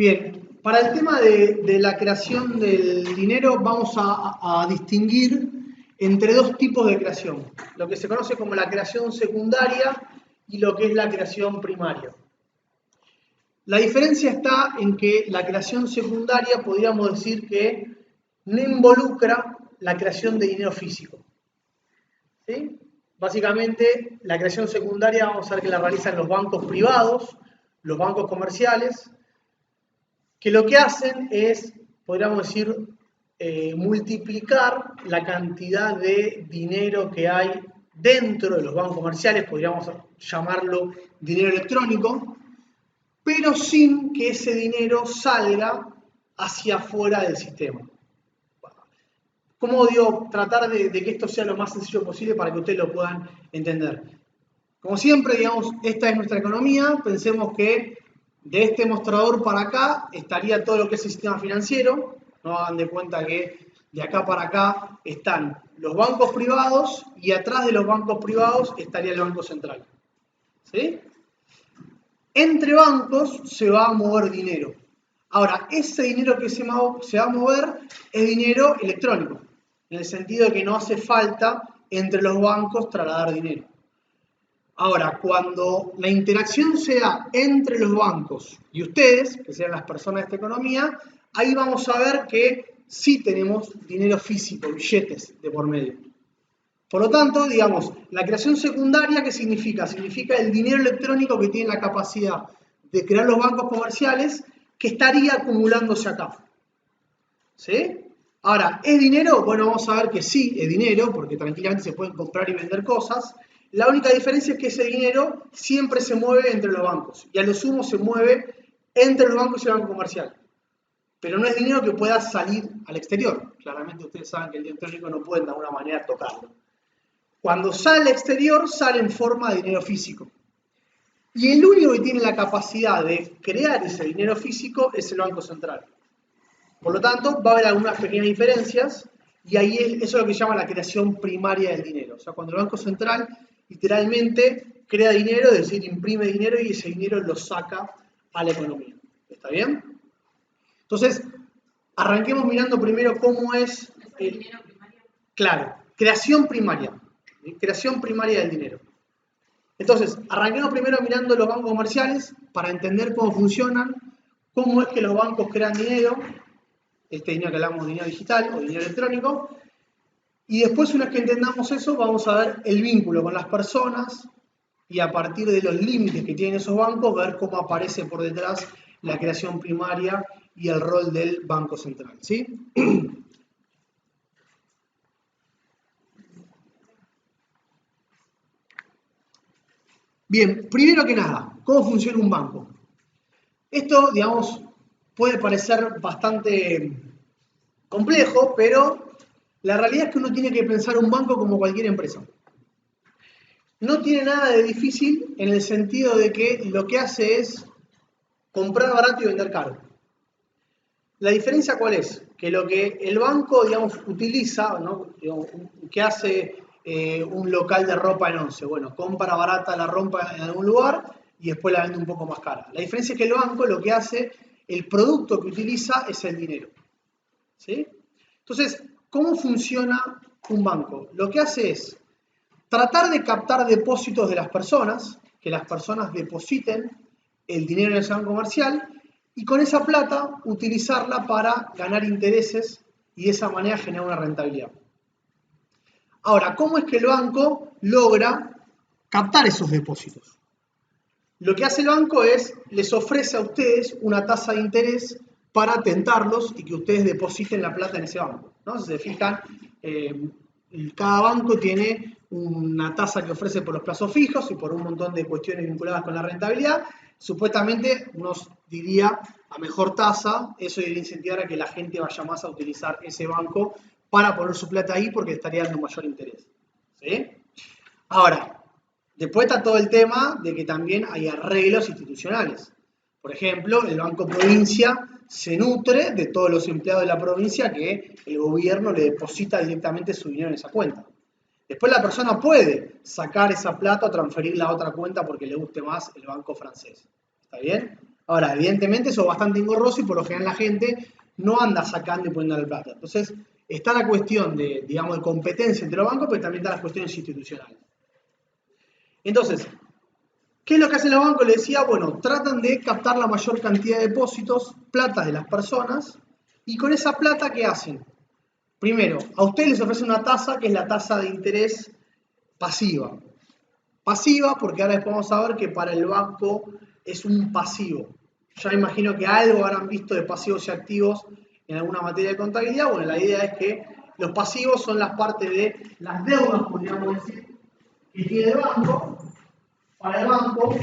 Bien, para el tema de la creación del dinero vamos a distinguir entre dos tipos de creación, lo que se conoce como la creación secundaria y lo que es la creación primaria. La diferencia está en que la creación secundaria podríamos decir que no involucra la creación de dinero físico. ¿Sí? Básicamente, la creación secundaria vamos a ver que la realizan los bancos privados, los bancos comerciales, que lo que hacen es, podríamos decir, multiplicar la cantidad de dinero que hay dentro de los bancos comerciales, podríamos llamarlo dinero electrónico, pero sin que ese dinero salga hacia afuera del sistema. ¿Cómo digo? Tratar de que esto sea lo más sencillo posible para que ustedes lo puedan entender. Como siempre, digamos, esta es nuestra economía, pensemos que de este mostrador para acá estaría todo lo que es el sistema financiero, no hagan de cuenta que de acá para acá están los bancos privados y atrás de los bancos privados estaría el Banco Central. ¿Sí? Entre bancos se va a mover dinero. Ahora, ese dinero que se va a mover es dinero electrónico, en el sentido de que no hace falta entre los bancos trasladar dinero. Ahora, cuando la interacción se da entre los bancos y ustedes, que sean las personas de esta economía, ahí vamos a ver que sí tenemos dinero físico, billetes de por medio. Por lo tanto, digamos, la creación secundaria, ¿qué significa? Significa el dinero electrónico que tiene la capacidad de crear los bancos comerciales que estaría acumulándose acá. ¿Sí? Ahora, ¿es dinero? Bueno, vamos a ver que sí, es dinero, porque tranquilamente se pueden comprar y vender cosas. La única diferencia es que ese dinero siempre se mueve entre los bancos y a lo sumo se mueve entre los bancos y el banco comercial. Pero no es dinero que pueda salir al exterior. Claramente ustedes saben que el dinero electrónico no pueden de alguna manera tocarlo. Cuando sale al exterior, sale en forma de dinero físico. Y el único que tiene la capacidad de crear ese dinero físico es el Banco Central. Por lo tanto, va a haber algunas pequeñas diferencias y ahí eso es lo que se llama la creación primaria del dinero. O sea, cuando el Banco Central literalmente crea dinero, es decir, imprime dinero y ese dinero lo saca a la economía. ¿Está bien? Entonces, arranquemos mirando primero cómo es... claro, creación primaria. Creación primaria del dinero. Entonces, arranquemos primero mirando los bancos comerciales para entender cómo funcionan, cómo es que los bancos crean dinero, este dinero que hablamos de dinero digital o dinero electrónico, y después, una vez que entendamos eso, vamos a ver el vínculo con las personas y a partir de los límites que tienen esos bancos, ver cómo aparece por detrás la creación primaria y el rol del Banco Central. ¿Sí? Bien, primero que nada, ¿cómo funciona un banco? Esto, digamos, puede parecer bastante complejo, pero la realidad es que uno tiene que pensar un banco como cualquier empresa. No tiene nada de difícil en el sentido de que lo que hace es comprar barato y vender caro. La diferencia, ¿cuál es? Que lo que el banco, digamos, utiliza, ¿no? Que hace un local de ropa en Once. Bueno, compra barata la ropa en algún lugar y después la vende un poco más cara. La diferencia es que el banco lo que hace, el producto que utiliza es el dinero. ¿Sí? Entonces, ¿cómo funciona un banco? Lo que hace es tratar de captar depósitos de las personas, que las personas depositen el dinero en el banco comercial y con esa plata utilizarla para ganar intereses y de esa manera generar una rentabilidad. Ahora, ¿cómo es que el banco logra captar esos depósitos? Lo que hace el banco es, les ofrece a ustedes una tasa de interés para tentarlos y que ustedes depositen la plata en ese banco, ¿no? Si se fijan, cada banco tiene una tasa que ofrece por los plazos fijos y por un montón de cuestiones vinculadas con la rentabilidad. Supuestamente nos diría a mejor tasa, eso debería incentivar a que la gente vaya más a utilizar ese banco para poner su plata ahí porque estaría dando mayor interés. ¿Sí? Ahora, después está todo el tema de que también hay arreglos institucionales. Por ejemplo, el Banco Provincia se nutre de todos los empleados de la provincia que el gobierno le deposita directamente su dinero en esa cuenta. Después la persona puede sacar esa plata o transferirla a otra cuenta porque le guste más el banco francés. ¿Está bien? Ahora, evidentemente eso es bastante engorroso y por lo general la gente no anda sacando y poniendo la plata. Entonces, está la cuestión de, digamos, de competencia entre los bancos, pero también están las cuestiones institucionales. Entonces, ¿qué es lo que hacen los bancos? Les decía, bueno, tratan de captar la mayor cantidad de depósitos, plata de las personas, y con esa plata, ¿qué hacen? Primero, a ustedes les ofrecen una tasa que es la tasa de interés pasiva. Pasiva porque ahora después vamos a ver que para el banco es un pasivo. Ya me imagino que algo habrán visto de pasivos y activos en alguna materia de contabilidad. Bueno, la idea es que los pasivos son las partes de las deudas, podríamos decir, que tiene el banco. Para el banco,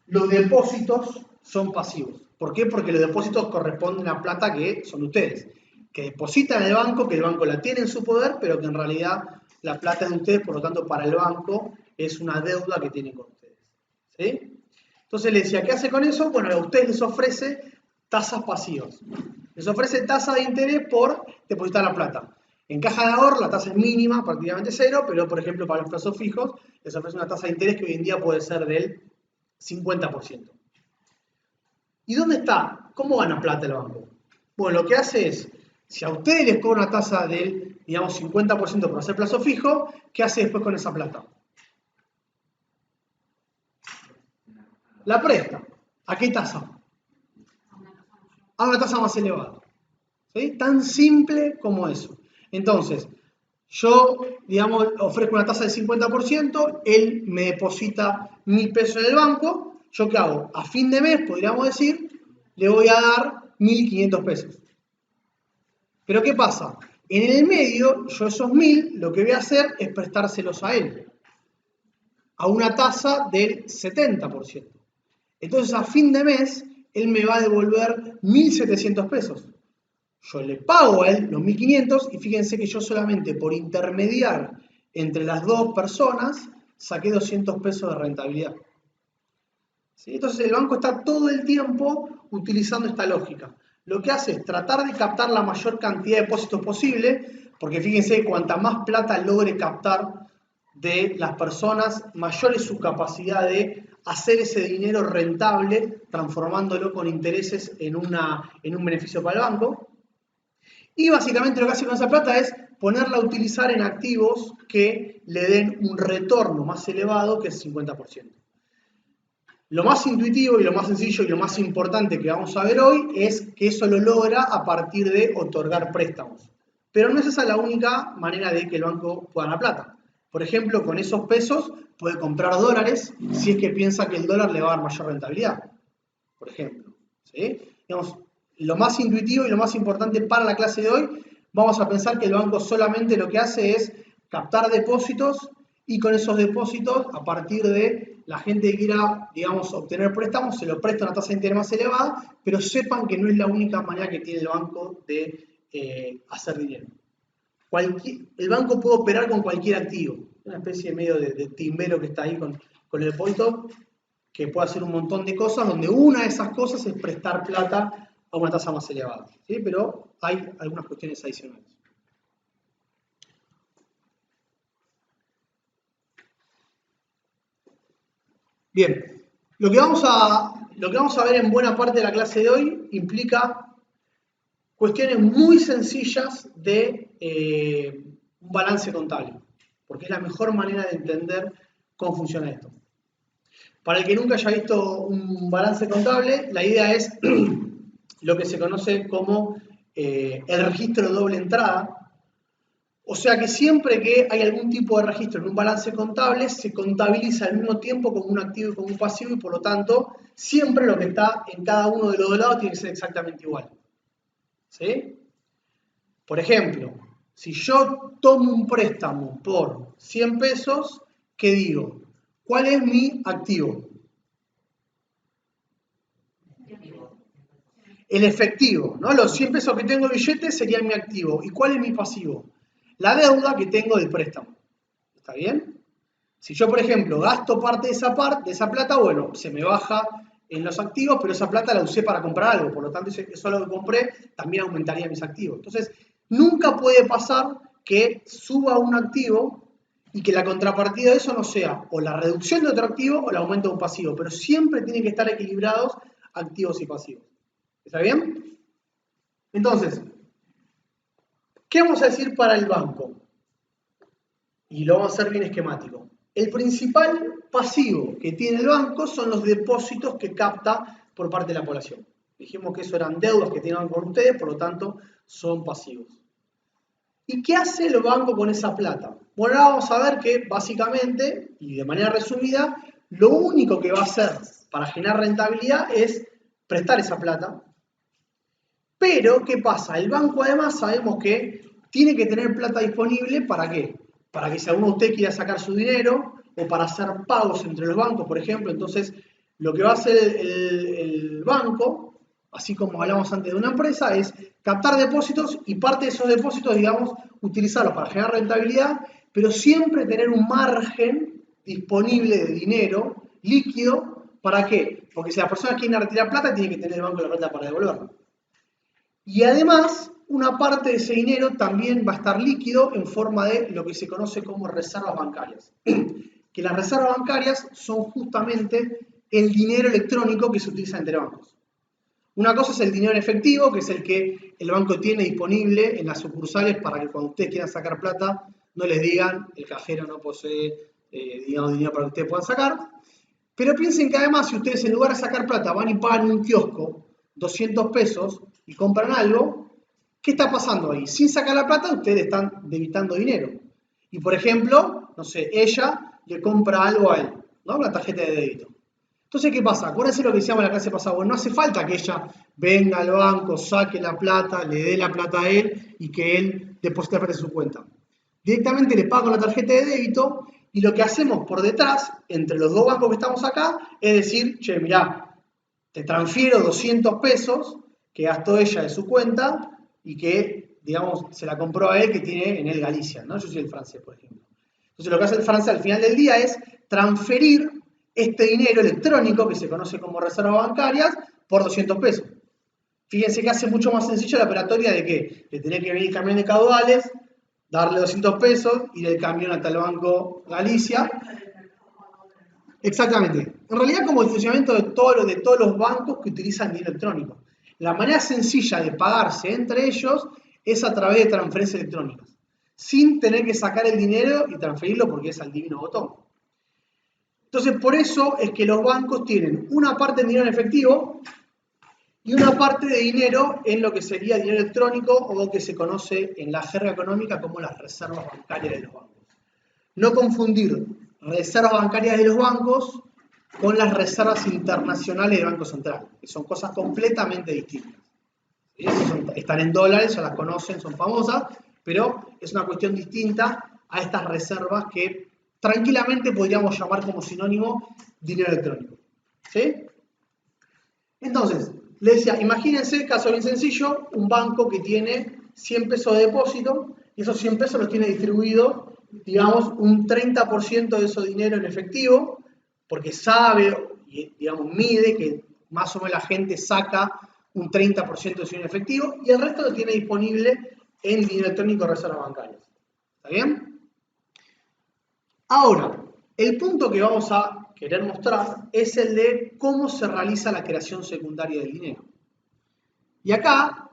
los depósitos son pasivos. ¿Por qué? Porque los depósitos corresponden a plata que son ustedes, que depositan en el banco, que el banco la tiene en su poder, pero que en realidad la plata es de ustedes, por lo tanto para el banco es una deuda que tienen con ustedes. ¿Sí? Entonces les decía, ¿qué hace con eso? Bueno, a ustedes les ofrece tasas pasivas. Les ofrece tasa de interés por depositar la plata. En caja de ahorro la tasa es mínima, prácticamente cero, pero por ejemplo para los plazos fijos les ofrece una tasa de interés que hoy en día puede ser del 50%. ¿Y dónde está? ¿Cómo gana plata el banco? Bueno, lo que hace es, si a ustedes les cobra una tasa del, digamos, 50% por hacer plazo fijo, ¿qué hace después con esa plata? La presta. ¿A qué tasa? A una tasa más elevada. ¿Sí? Tan simple como eso. Entonces, yo, digamos, ofrezco una tasa del 50%, él me deposita 1.000 pesos en el banco, ¿yo qué hago? A fin de mes, podríamos decir, le voy a dar 1.500 pesos. Pero ¿qué pasa? En el medio, yo esos 1.000, lo que voy a hacer es prestárselos a él, a una tasa del 70%. Entonces, a fin de mes, él me va a devolver 1.700 pesos. Yo le pago a él los 1.500 y fíjense que yo solamente por intermediar entre las dos personas saqué 200 pesos de rentabilidad. ¿Sí? Entonces el banco está todo el tiempo utilizando esta lógica. Lo que hace es tratar de captar la mayor cantidad de depósitos posible, porque fíjense, cuanta más plata logre captar de las personas, mayor es su capacidad de hacer ese dinero rentable, transformándolo con intereses en un beneficio para el banco. Y básicamente lo que hace con esa plata es ponerla a utilizar en activos que le den un retorno más elevado que el 50%. Lo más intuitivo y lo más sencillo y lo más importante que vamos a ver hoy es que eso lo logra a partir de otorgar préstamos. Pero no es esa la única manera de que el banco pueda ganar plata. Por ejemplo, con esos pesos puede comprar dólares si es que piensa que el dólar le va a dar mayor rentabilidad. Por ejemplo. ¿Sí? Digamos, lo más intuitivo y lo más importante para la clase de hoy, vamos a pensar que el banco solamente lo que hace es captar depósitos y con esos depósitos, a partir de la gente que quiera, digamos, obtener préstamos, se lo presta a una tasa de interés más elevada, pero sepan que no es la única manera que tiene el banco de hacer dinero. El banco puede operar con cualquier activo, una especie de medio de timbero que está ahí con el depósito, que puede hacer un montón de cosas, donde una de esas cosas es prestar plata a una tasa más elevada. ¿Sí? Pero hay algunas cuestiones adicionales. Bien, lo que vamos a ver en buena parte de la clase de hoy implica cuestiones muy sencillas de un balance contable, porque es la mejor manera de entender cómo funciona esto. Para el que nunca haya visto un balance contable, la idea es lo que se conoce como el registro de doble entrada. O sea que siempre que hay algún tipo de registro en un balance contable, se contabiliza al mismo tiempo como un activo y como un pasivo y por lo tanto, siempre lo que está en cada uno de los dos lados tiene que ser exactamente igual. ¿Sí? Por ejemplo, si yo tomo un préstamo por 100 pesos, ¿qué digo? ¿Cuál es mi activo? El efectivo, ¿no? Los 100 pesos que tengo de billete serían mi activo. ¿Y cuál es mi pasivo? La deuda que tengo del préstamo. ¿Está bien? Si yo, por ejemplo, gasto parte de esa plata, bueno, se me baja en los activos, pero esa plata la usé para comprar algo. Por lo tanto, eso lo que compré también aumentaría mis activos. Entonces, nunca puede pasar que suba un activo y que la contrapartida de eso no sea o la reducción de otro activo o el aumento de un pasivo, pero siempre tienen que estar equilibrados activos y pasivos. ¿Está bien? Entonces, ¿qué vamos a decir para el banco? Y lo vamos a hacer bien esquemático. El principal pasivo que tiene el banco son los depósitos que capta por parte de la población. Dijimos que eso eran deudas que tienen con ustedes, por lo tanto, son pasivos. ¿Y qué hace el banco con esa plata? Bueno, ahora vamos a ver que básicamente, y de manera resumida, lo único que va a hacer para generar rentabilidad es prestar esa plata. Pero, ¿qué pasa? El banco además sabemos que tiene que tener plata disponible, ¿para qué? Para que si alguno de ustedes quiera sacar su dinero o para hacer pagos entre los bancos, por ejemplo. Entonces, lo que va a hacer el banco, así como hablamos antes de una empresa, es captar depósitos y parte de esos depósitos, digamos, utilizarlos para generar rentabilidad, pero siempre tener un margen disponible de dinero líquido. ¿Para qué? Porque si las personas quieren retirar plata, tiene que tener el banco la plata para devolverla. Y además, una parte de ese dinero también va a estar líquido en forma de lo que se conoce como reservas bancarias. Que las reservas bancarias son justamente el dinero electrónico que se utiliza entre bancos. Una cosa es el dinero en efectivo, que es el que el banco tiene disponible en las sucursales para que cuando ustedes quieran sacar plata, no les digan, el cajero no posee, digamos, dinero para que ustedes puedan sacar. Pero piensen que además, si ustedes en lugar de sacar plata van y pagan en un kiosco 200 pesos y compran algo, ¿qué está pasando ahí? Sin sacar la plata, ustedes están debitando dinero. Y por ejemplo, no sé, ella le compra algo a él, ¿no? Una tarjeta de débito. Entonces, ¿qué pasa? Acuérdense lo que decíamos en la clase pasada. Bueno, no hace falta que ella venga al banco, saque la plata, le dé la plata a él y que él deposite la plata en su cuenta. Directamente le pago la tarjeta de débito y lo que hacemos por detrás, entre los dos bancos que estamos acá, es decir, che, mirá, te transfiero 200 pesos que gastó ella de su cuenta y que, digamos, se la compró a él que tiene en el Galicia, ¿no? Yo soy el francés, por ejemplo. Entonces lo que hace el francés al final del día es transferir este dinero electrónico que se conoce como reservas bancarias por 200 pesos. Fíjense que hace mucho más sencillo la operatoria de que de tener que venir camión de caudales, darle 200 pesos, ir el camión hasta el Banco Galicia. Exactamente. En realidad como el funcionamiento de todos los bancos que utilizan dinero electrónico. La manera sencilla de pagarse entre ellos es a través de transferencias electrónicas, sin tener que sacar el dinero y transferirlo porque es al divino botón. Entonces, por eso es que los bancos tienen una parte de dinero en efectivo y una parte de dinero en lo que sería dinero electrónico o que se conoce en la jerga económica como las reservas bancarias de los bancos. No confundir reservas bancarias de los bancos con las reservas internacionales del Banco Central, que son cosas completamente distintas. Están en dólares, ya las conocen, son famosas, pero es una cuestión distinta a estas reservas que tranquilamente podríamos llamar como sinónimo dinero electrónico. ¿Sí? Entonces, les decía, imagínense, caso bien sencillo, un banco que tiene 100 pesos de depósito y esos 100 pesos los tiene distribuidos, digamos, un 30% de ese dinero en efectivo, porque sabe y, digamos, mide que más o menos la gente saca un 30% de su dinero en efectivo y el resto lo tiene disponible en dinero electrónico de reservas bancarias. ¿Está bien? Ahora, el punto que vamos a querer mostrar es el de cómo se realiza la creación secundaria del dinero. Y acá,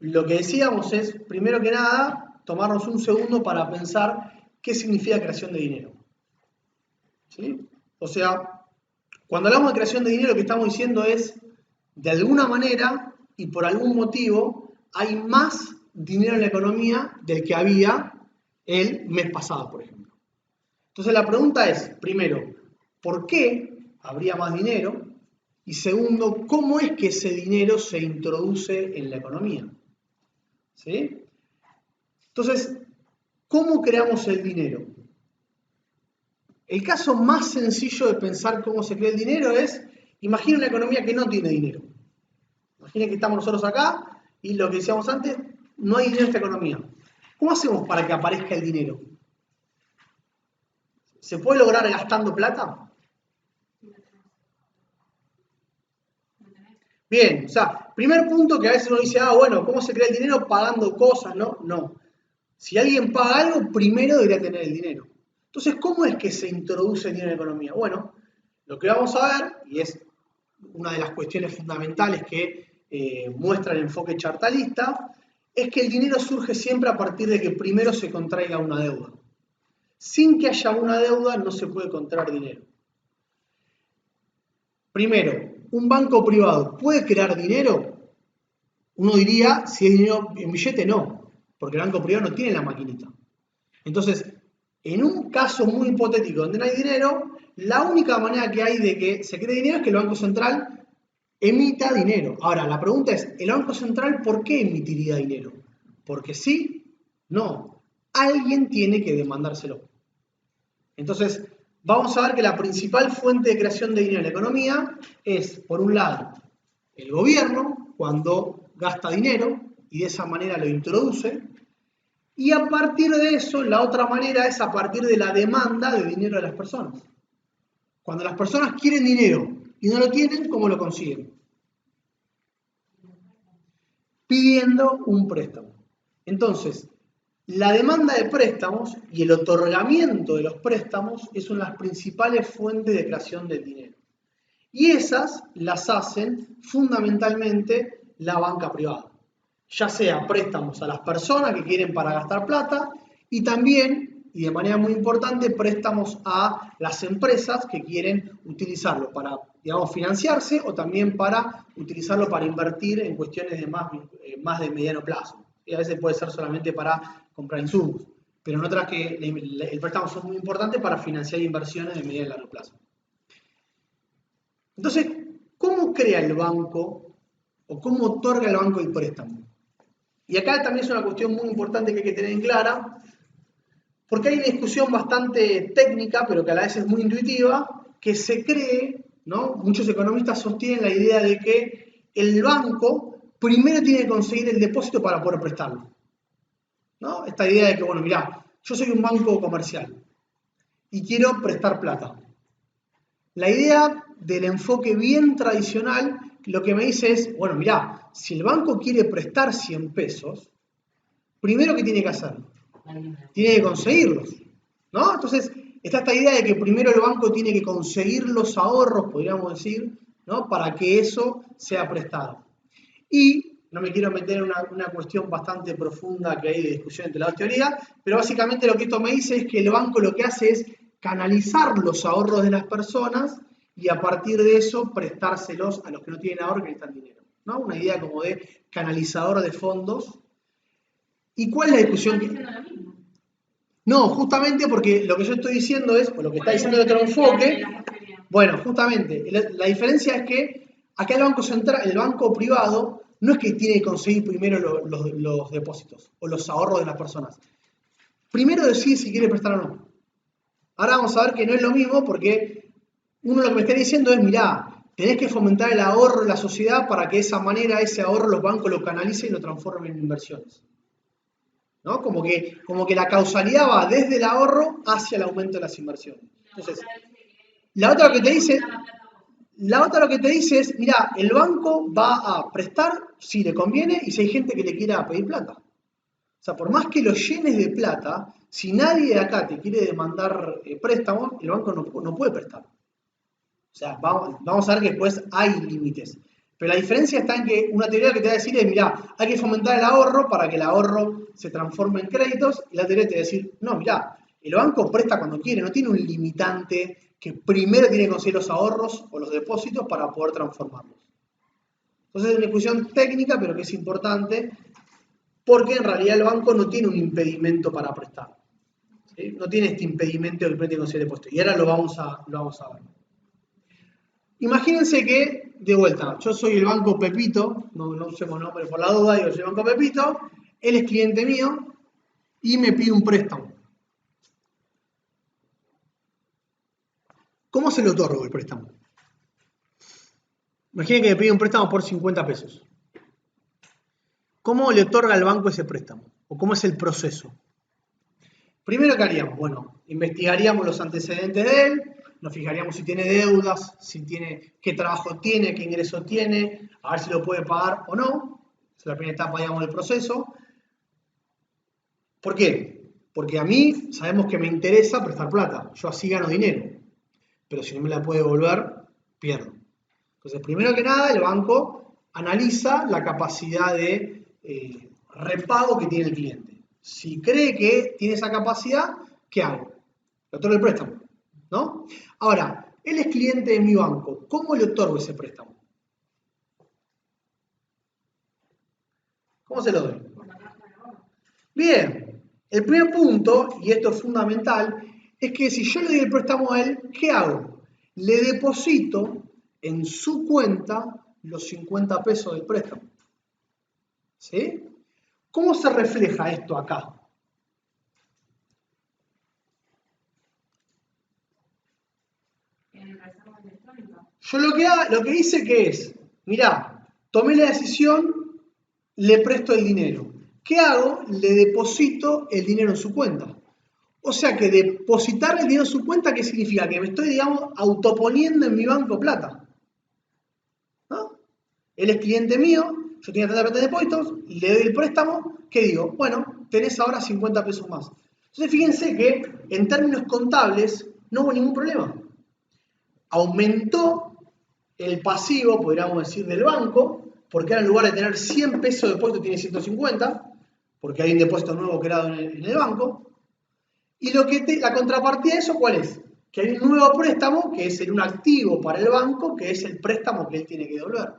lo que decíamos es, primero que nada, tomarnos un segundo para pensar qué significa creación de dinero. ¿Sí? O sea, cuando hablamos de creación de dinero, lo que estamos diciendo es, de alguna manera y por algún motivo, hay más dinero en la economía del que había el mes pasado, por ejemplo. Entonces la pregunta es, primero, ¿por qué habría más dinero? Y segundo, ¿cómo es que ese dinero se introduce en la economía? ¿Sí? Entonces, ¿cómo creamos el dinero? El caso más sencillo de pensar cómo se crea el dinero es, imagina una economía que no tiene dinero. Imaginen que estamos nosotros acá y lo que decíamos antes, no hay dinero en esta economía. ¿Cómo hacemos para que aparezca el dinero? ¿Se puede lograr gastando plata? Bien, o sea, primer punto que a veces uno dice, bueno, ¿cómo se crea el dinero? Pagando cosas, ¿no? No. Si alguien paga algo, primero debería tener el dinero. Entonces, ¿cómo es que se introduce el dinero en la economía? Bueno, lo que vamos a ver, y es una de las cuestiones fundamentales que muestra el enfoque chartalista, es que el dinero surge siempre a partir de que primero se contraiga una deuda. Sin que haya una deuda no se puede contraer dinero. Primero, ¿un banco privado puede crear dinero? Uno diría, si es dinero en billete, no, porque el banco privado no tiene la maquinita. Entonces, en un caso muy hipotético donde no hay dinero, la única manera que hay de que se cree dinero es que el Banco Central emita dinero. Ahora, la pregunta es, ¿el Banco Central por qué emitiría dinero? ¿Porque sí? No. Alguien tiene que demandárselo. Entonces, vamos a ver que la principal fuente de creación de dinero en la economía es, por un lado, el gobierno, cuando gasta dinero y de esa manera lo introduce, y a partir de eso, la otra manera es a partir de la demanda de dinero de las personas. Cuando las personas quieren dinero y no lo tienen, ¿cómo lo consiguen? Pidiendo un préstamo. Entonces, la demanda de préstamos y el otorgamiento de los préstamos es una de las principales fuentes de creación del dinero. Y esas las hacen fundamentalmente la banca privada. Ya sea préstamos a las personas que quieren para gastar plata y también, y de manera muy importante, préstamos a las empresas que quieren utilizarlo para, digamos, financiarse o también para utilizarlo para invertir en cuestiones de más de mediano plazo. Y a veces puede ser solamente para comprar insumos, pero en otras que el préstamo son muy importantes para financiar inversiones de mediano y largo plazo. Entonces, ¿cómo crea el banco o cómo otorga el banco el préstamo? Y acá también es una cuestión muy importante que hay que tener en clara, porque hay una discusión bastante técnica, pero que a la vez es muy intuitiva, que se cree, ¿no? Muchos economistas sostienen la idea de que el banco primero tiene que conseguir el depósito para poder prestarlo, ¿no? Esta idea de que, bueno, mirá, yo soy un banco comercial y quiero prestar plata. La idea del enfoque bien tradicional lo que me dice es, bueno, mirá, si el banco quiere prestar 100 pesos, primero, ¿qué tiene que hacer? Tiene que conseguirlos, ¿no? Entonces, está esta idea de que primero el banco tiene que conseguir los ahorros, podríamos decir, ¿no? Para que eso sea prestado. Y no me quiero meter en una cuestión bastante profunda que hay de discusión entre las dos teorías, pero básicamente lo que esto me dice es que el banco lo que hace es canalizar los ahorros de las personas y a partir de eso prestárselos a los que no tienen ahorro y que necesitan dinero, ¿no? Una idea como de canalizador de fondos. ¿Y cuál es la discusión? No, justamente porque lo que yo estoy diciendo es, o lo que está diciendo el otro enfoque, bueno, justamente, la diferencia es que acá el Banco Central, el banco privado, no es que tiene que conseguir primero los depósitos o los ahorros de las personas. Primero decide si quiere prestar o no. Ahora vamos a ver que no es lo mismo porque uno lo que me está diciendo es, mirá, tenés que fomentar el ahorro en la sociedad para que de esa manera ese ahorro los bancos lo canalicen y lo transformen en inversiones, ¿no? Como que la causalidad va desde el ahorro hacia el aumento de las inversiones. Entonces, la otra lo que te dice es, mira, el banco va a prestar si le conviene y si hay gente que le quiera pedir plata. O sea, por más que lo llenes de plata, si nadie de acá te quiere demandar préstamos, el banco no puede prestar. O sea, vamos a ver que después hay límites. Pero la diferencia está en que una teoría que te va a decir es, mirá, hay que fomentar el ahorro para que el ahorro se transforme en créditos, y la teoría te va a decir, no, mirá, el banco presta cuando quiere, no tiene un limitante que primero tiene que conseguir los ahorros o los depósitos para poder transformarlos. Entonces es una discusión técnica, pero que es importante, porque en realidad el banco no tiene un impedimento para prestar, ¿sí? No tiene este impedimento del préstamo conseguir depósito. Y ahora lo vamos a ver. Imagínense que, de vuelta, yo soy el banco Pepito, no usemos nombre por la duda, digo, soy el banco Pepito, él es cliente mío y me pide un préstamo. ¿Cómo se le otorgo el préstamo? Imaginen que me pide un préstamo por 50 pesos. ¿Cómo le otorga el banco ese préstamo? ¿O cómo es el proceso? Primero, ¿qué haríamos? Bueno, investigaríamos los antecedentes de él, nos fijaríamos si tiene deudas, qué trabajo tiene, qué ingreso tiene, a ver si lo puede pagar o no. Esa es la primera etapa, digamos, del proceso. ¿Por qué? Porque a mí sabemos que me interesa prestar plata, yo así gano dinero, pero si no me la puede devolver, pierdo. Entonces, primero que nada, el banco analiza la capacidad de repago que tiene el cliente. Si cree que tiene esa capacidad, ¿qué hago? Le otorgo el préstamo, ¿no? Ahora, él es cliente de mi banco, ¿cómo le otorgo ese préstamo? ¿Cómo se lo doy? Bien, el primer punto, y esto es fundamental, es que si yo le doy el préstamo a él, ¿qué hago? Le deposito en su cuenta los 50 pesos del préstamo. ¿Sí? ¿Cómo se refleja esto acá? Yo lo que hice que es, mirá, tomé la decisión, le presto el dinero. ¿Qué hago? Le deposito el dinero en su cuenta. O sea que depositar el dinero en su cuenta, ¿qué significa? Que me estoy, digamos, autoponiendo en mi banco plata. ¿No? Él es cliente mío, yo tenía tanta plata de depósitos, le doy el préstamo, ¿qué digo? Bueno, tenés ahora 50 pesos más. Entonces fíjense que en términos contables no hubo ningún problema. Aumentó el pasivo, podríamos decir, del banco, porque ahora en lugar de tener 100 pesos de depósito tiene 150, porque hay un depósito nuevo creado en el banco. Y la contrapartida de eso, ¿cuál es? Que hay un nuevo préstamo, que es un activo para el banco, que es el préstamo que él tiene que devolver.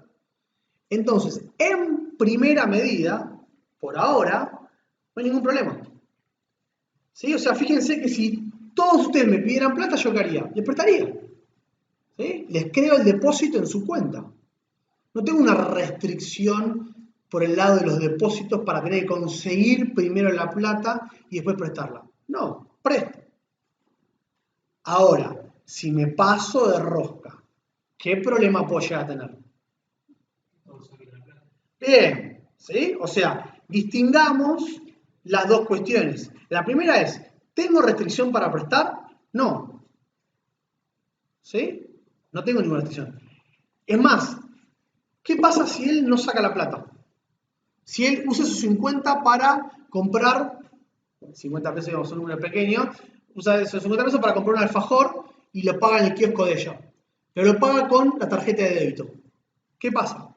Entonces, en primera medida, por ahora, no hay ningún problema. ¿Sí? O sea, fíjense que si todos ustedes me pidieran plata, ¿yo qué haría? Les prestaría. ¿Sí? Les creo el depósito en su cuenta. No tengo una restricción por el lado de los depósitos para tener que conseguir primero la plata y después prestarla. No, presto. Ahora, si me paso de rosca, ¿qué problema puedo llegar a tener? Bien, ¿sí? O sea, distingamos las dos cuestiones. La primera es, ¿tengo restricción para prestar? No. ¿Sí? No tengo ninguna restricción. Es más, ¿qué pasa si él no saca la plata? Si él usa sus 50 para comprar, 50 pesos, digamos, un número pequeño, usa esos 50 pesos para comprar un alfajor y lo paga en el kiosco de ella. Pero lo paga con la tarjeta de débito. ¿Qué pasa?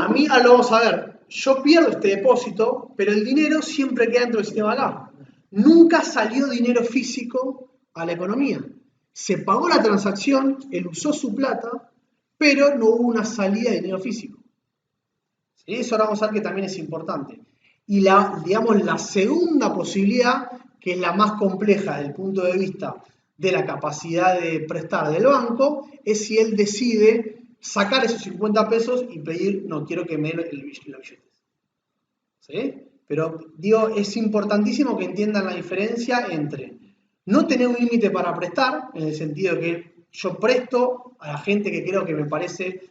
A mí, lo vamos a ver, yo pierdo este depósito, pero el dinero siempre queda dentro del sistema acá. Nunca salió dinero físico a la economía. Se pagó la transacción, él usó su plata, pero no hubo una salida de dinero físico. ¿Sí? Eso ahora vamos a ver que también es importante. Y digamos, la segunda posibilidad, que es la más compleja desde el punto de vista de la capacidad de prestar del banco, es si él decide sacar esos 50 pesos y pedir, no, quiero que me den los billetes. ¿Sí? Pero digo, es importantísimo que entiendan la diferencia entre no tener un límite para prestar, en el sentido de que yo presto a la gente que creo que me parece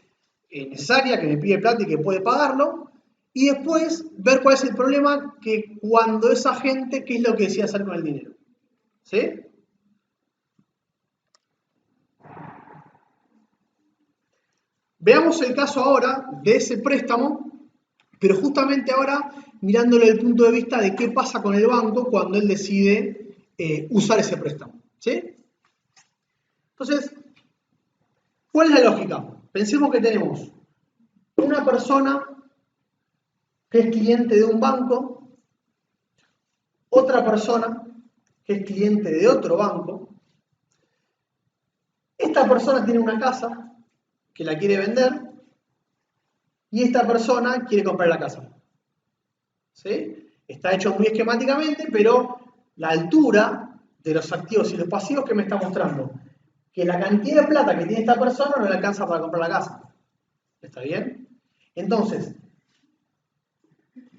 necesaria, que me pide plata y que puede pagarlo, y después ver cuál es el problema que cuando esa gente, qué es lo que decide hacer con el dinero. ¿Sí? Veamos el caso ahora de ese préstamo, pero justamente ahora mirándolo desde el punto de vista de qué pasa con el banco cuando él decide usar ese préstamo. ¿Sí? Entonces, ¿cuál es la lógica? Pensemos que tenemos una persona que es cliente de un banco, otra persona que es cliente de otro banco. Esta persona tiene una casa que la quiere vender y esta persona quiere comprar la casa. ¿Sí? Está hecho muy esquemáticamente, pero la altura de los activos y los pasivos que me está mostrando que la cantidad de plata que tiene esta persona no le alcanza para comprar la casa. ¿Está bien? Entonces,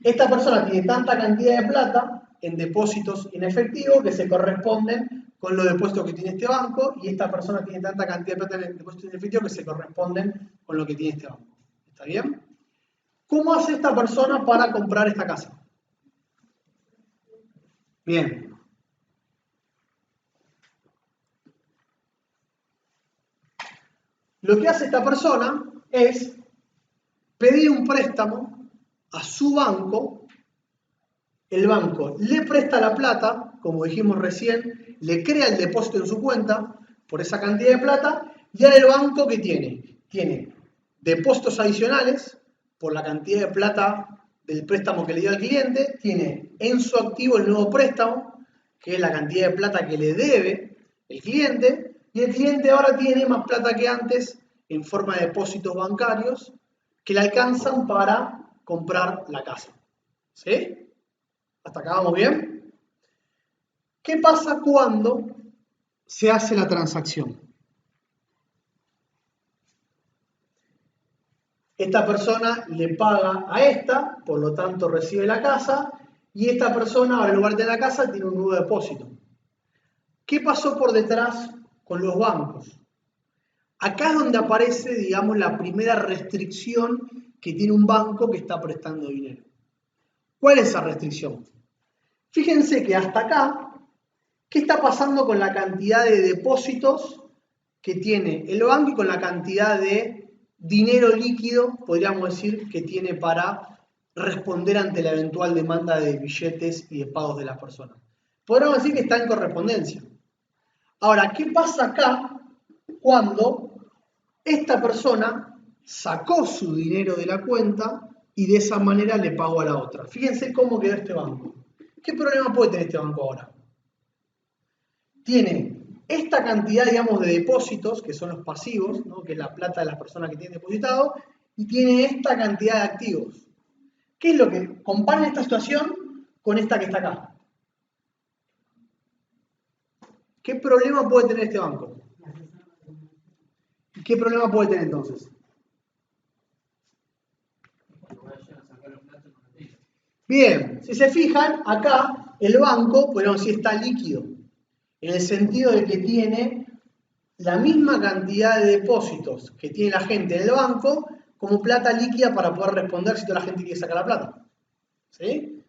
esta persona tiene tanta cantidad de plata en depósitos en efectivo que se corresponden con los depósitos que tiene este banco y esta persona tiene tanta cantidad de plata en depósitos en efectivo que se corresponden con lo que tiene este banco. ¿Está bien? ¿Cómo hace esta persona para comprar esta casa? Bien. Lo que hace esta persona es pedir un préstamo a su banco, el banco le presta la plata, como dijimos recién, le crea el depósito en su cuenta por esa cantidad de plata, y ahora el banco ¿qué tiene? Tiene depósitos adicionales por la cantidad de plata del préstamo que le dio al cliente, tiene en su activo el nuevo préstamo, que es la cantidad de plata que le debe el cliente, y el cliente ahora tiene más plata que antes en forma de depósitos bancarios que le alcanzan para comprar la casa. ¿Sí? ¿Hasta acá vamos bien? ¿Qué pasa cuando se hace la transacción? Esta persona le paga a esta, por lo tanto recibe la casa, y esta persona, ahora en lugar de la casa, tiene un nuevo depósito. ¿Qué pasó por detrás con los bancos? Acá es donde aparece, digamos, la primera restricción que tiene un banco que está prestando dinero. ¿Cuál es esa restricción? Fíjense que hasta acá, ¿qué está pasando con la cantidad de depósitos que tiene el banco y con la cantidad de dinero líquido, podríamos decir, que tiene para responder ante la eventual demanda de billetes y de pagos de las personas? Podríamos decir que está en correspondencia. Ahora, ¿qué pasa acá cuando esta persona sacó su dinero de la cuenta y de esa manera le pagó a la otra? Fíjense cómo quedó este banco. ¿Qué problema puede tener este banco ahora? Tiene esta cantidad, digamos, de depósitos, que son los pasivos, ¿no? Que es la plata de las personas que tienen depositado, y tiene esta cantidad de activos. ¿Qué es lo que compara esta situación con esta que está acá? ¿Qué problema puede tener este banco? ¿Qué problema puede tener entonces? Bien, si se fijan, acá el banco, podemos decir, está líquido, en el sentido de que tiene la misma cantidad de depósitos que tiene la gente en el banco como plata líquida para poder responder si toda la gente quiere sacar la plata. ¿Sí?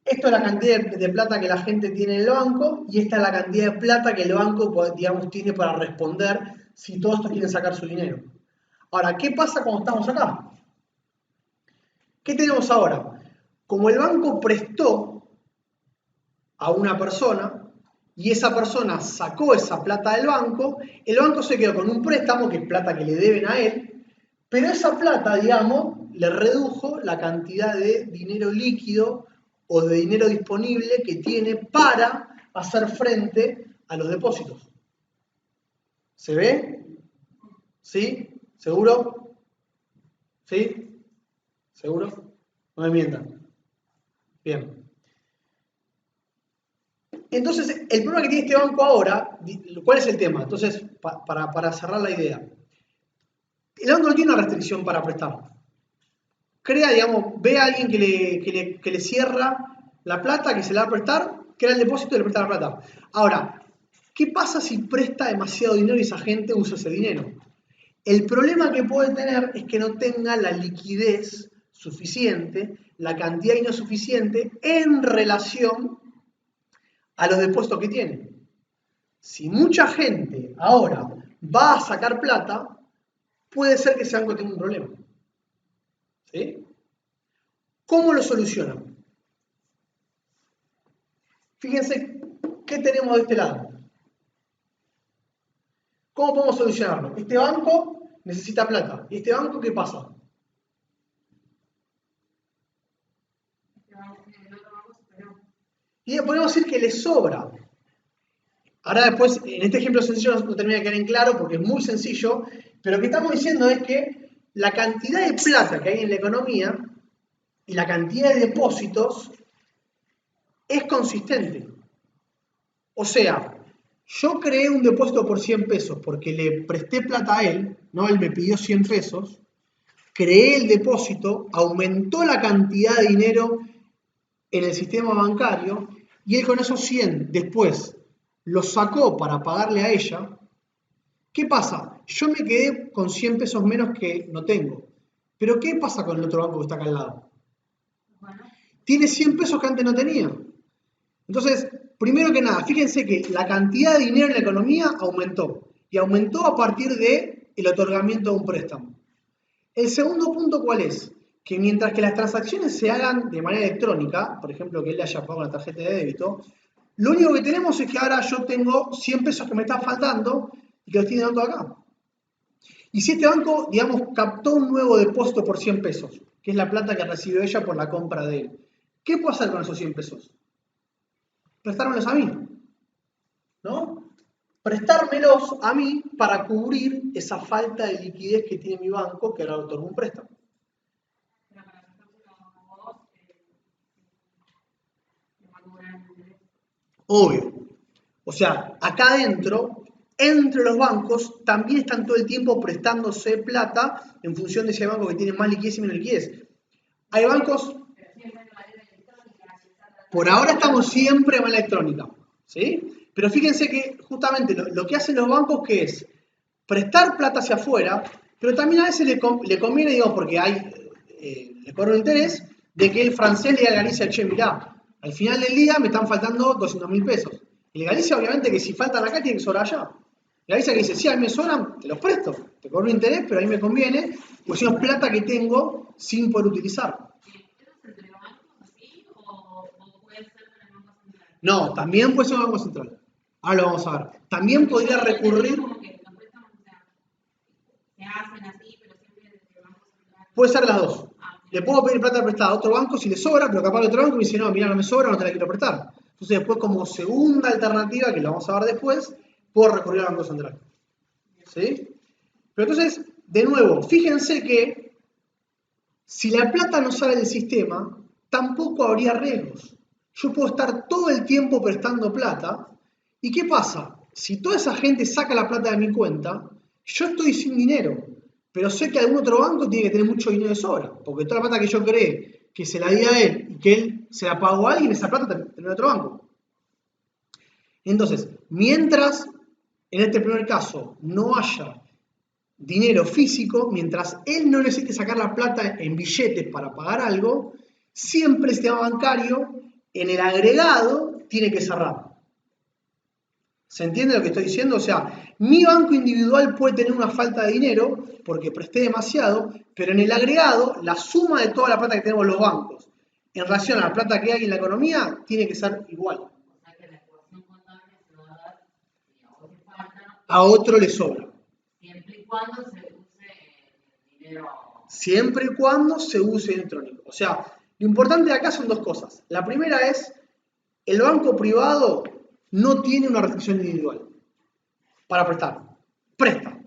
Esto es la cantidad de plata que la gente tiene en el banco y esta es la cantidad de plata que el banco, digamos, tiene para responder si todos estos quieren sacar su dinero. Ahora, ¿qué pasa cuando estamos acá? ¿Qué tenemos ahora? Como el banco prestó a una persona y esa persona sacó esa plata del banco, el banco se quedó con un préstamo, que es plata que le deben a él, pero esa plata, digamos, le redujo la cantidad de dinero líquido o de dinero disponible que tiene para hacer frente a los depósitos. ¿Se ve? ¿Sí? ¿Seguro? ¿Sí? ¿Seguro? No me mientan. Bien. Entonces, el problema que tiene este banco ahora, ¿cuál es el tema? Entonces, para cerrar la idea, el banco no tiene una restricción para prestar. Crea, digamos, ve a alguien que le cierra la plata, que se la va a prestar, crea el depósito y le presta la plata. Ahora, ¿qué pasa si presta demasiado dinero y esa gente usa ese dinero? El problema que puede tener es que no tenga la liquidez suficiente, la cantidad de dinero suficiente en relación a los depósitos que tiene. Si mucha gente ahora va a sacar plata, puede ser que ese banco tenga un problema. ¿Sí? ¿Cómo lo solucionan? Fíjense qué tenemos de este lado. ¿Cómo podemos solucionarlo? Este banco necesita plata. ¿Y este banco qué pasa? Y podemos decir que le sobra. Ahora después, en este ejemplo sencillo no termina de quedar en claro porque es muy sencillo, pero lo que estamos diciendo es que la cantidad de plata que hay en la economía y la cantidad de depósitos es consistente. O sea, yo creé un depósito por 100 pesos porque le presté plata a él, ¿no? Él me pidió 100 pesos, creé el depósito, aumentó la cantidad de dinero en el sistema bancario y él con esos 100 después los sacó para pagarle a ella. ¿Qué pasa? Yo me quedé con 100 pesos menos que no tengo. Pero ¿qué pasa con el otro banco que está acá al lado? Bueno. Tiene 100 pesos que antes no tenía. Entonces, primero que nada, fíjense que la cantidad de dinero en la economía aumentó. Y aumentó a partir del otorgamiento de un préstamo. El segundo punto, ¿cuál es? que mientras que las transacciones se hagan de manera electrónica, por ejemplo, que él le haya pagado una tarjeta de débito, lo único que tenemos es que ahora yo tengo 100 pesos que me están faltando y que los estoy dando acá. Y si este banco, digamos, captó un nuevo depósito por 100 pesos, que es la plata que recibió ella por la compra de él, ¿qué puedo hacer con esos 100 pesos? Prestármelos a mí, ¿no? Prestármelos a mí para cubrir esa falta de liquidez que tiene mi banco que ahora otorgó un préstamo. Obvio. O sea, acá adentro, entre los bancos, también están todo el tiempo prestándose plata en función de ese banco que tiene más liquidez y menos liquidez. Hay bancos... Por ahora estamos siempre en manera electrónica, ¿sí? Pero fíjense que justamente lo que hacen los bancos que es prestar plata hacia afuera, pero también a veces le conviene, digamos, porque le cobra un interés, de que el francés le diga a Galicia, che, mirá, al final del día me están faltando 200.000 pesos. Y Galicia, obviamente, que si faltan acá, tiene que sobrar allá. Galicia que dice, sí, a mí me sobran, te los presto, te cobro un interés, pero a mí me conviene, pues si no es plata que tengo sin poder utilizar. No, también puede ser un banco central. Ahora lo vamos a ver. También podría recurrir... Puede ser las dos. Le puedo pedir plata prestada a otro banco si le sobra, pero capaz el otro banco me dice, no, mira, no me sobra, no te la quiero prestar. Entonces después como segunda alternativa, que lo vamos a ver después, puedo recurrir al Banco Central. ¿Sí? Pero entonces, de nuevo, fíjense que si la plata no sale del sistema, tampoco habría riesgos. Yo puedo estar todo el tiempo prestando plata, ¿y qué pasa? Si toda esa gente saca la plata de mi cuenta, yo estoy sin dinero, pero sé que algún otro banco tiene que tener mucho dinero de sobra, porque toda la plata que yo creé, que se la di a él y que él se la pagó a alguien, esa plata tiene en otro banco. Entonces, mientras en este primer caso no haya dinero físico, mientras él no necesite sacar la plata en billetes para pagar algo, siempre el sistema bancario en el agregado tiene que cerrar. ¿Se entiende lo que estoy diciendo? O sea, mi banco individual puede tener una falta de dinero porque presté demasiado, pero en el agregado, la suma de toda la plata que tenemos los bancos en relación a la plata que hay en la economía tiene que ser igual. A otro le sobra. Siempre y cuando se use dinero. Siempre y cuando se use electrónico. O sea, lo importante de acá son dos cosas. La primera es, el banco privado no tiene una restricción individual para prestar. Presta.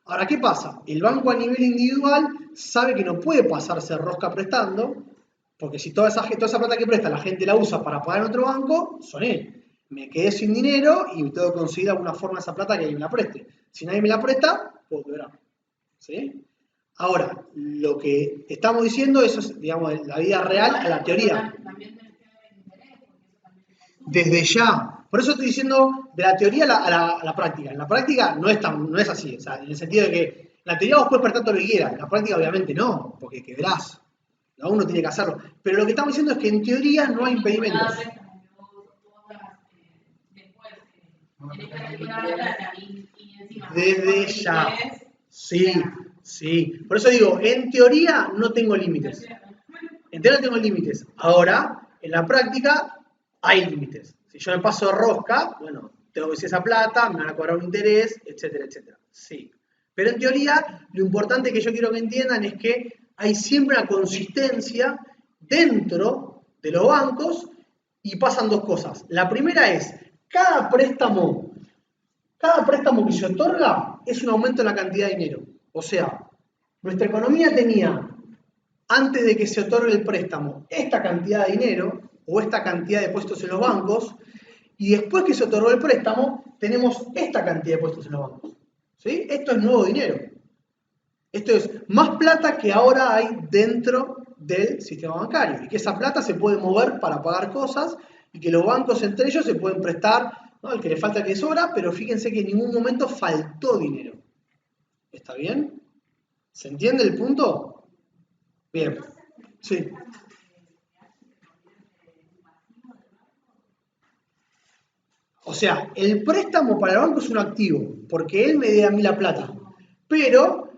Ahora, ¿qué pasa? El banco a nivel individual sabe que no puede pasarse rosca prestando, porque si toda esa plata que presta la gente la usa para pagar en otro banco, son él. Me quedé sin dinero y tengo que conseguir alguna forma esa plata que alguien me la preste. Si nadie me la presta, puedo quebrar. ¿Sí? Ahora, lo que estamos diciendo, eso es, digamos, la vida real a la teoría. Desde ya. Por eso estoy diciendo de la teoría a la práctica. En la práctica no es así. O sea, en el sentido de que en la teoría vos puedes prestar todo lo que quieras. En la práctica obviamente no, porque quebrás. Uno tiene que hacerlo. Pero lo que estamos diciendo es que en teoría no hay impedimentos. Desde ya. Sí, sí. Por eso digo, en teoría no tengo límites. En teoría no tengo límites. Ahora, en la práctica, hay límites. Si yo me paso de rosca, bueno, tengo que decir esa plata, me van a cobrar un interés, etcétera, etcétera. Sí. Pero en teoría, lo importante que yo quiero que entiendan es que hay siempre una consistencia dentro de los bancos y pasan dos cosas. La primera es, cada préstamo que se otorga es un aumento en la cantidad de dinero. O sea, nuestra economía tenía, antes de que se otorgue el préstamo, esta cantidad de dinero o esta cantidad de puestos en los bancos, y después que se otorgó el préstamo, tenemos esta cantidad de puestos en los bancos. ¿Sí? Esto es nuevo dinero. Esto es más plata que ahora hay dentro del sistema bancario y que esa plata se puede mover para pagar cosas y que los bancos entre ellos se pueden prestar, ¿no? El que le falta, el que sobra, pero fíjense que en ningún momento faltó dinero. ¿Está bien? ¿Se entiende el punto? Bien. Sí. O sea, el préstamo para el banco es un activo, porque él me dé a mí la plata. Pero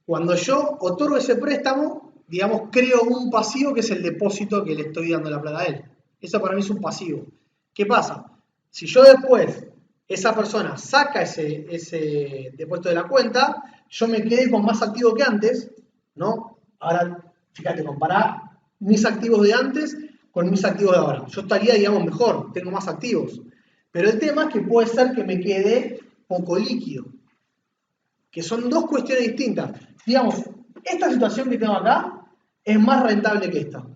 cuando yo otorgo ese préstamo, digamos, creo un pasivo que es el depósito que le estoy dando la plata a él. Eso para mí es un pasivo. ¿Qué pasa? Si yo después, esa persona saca ese depósito de la cuenta, yo me quedé con más activos que antes, ¿no? Ahora, fíjate, comparar mis activos de antes con mis activos de ahora. Yo estaría, digamos, mejor, tengo más activos. Pero el tema es que puede ser que me quede poco líquido. Que son dos cuestiones distintas. Digamos, esta situación que tengo acá es más rentable que esta.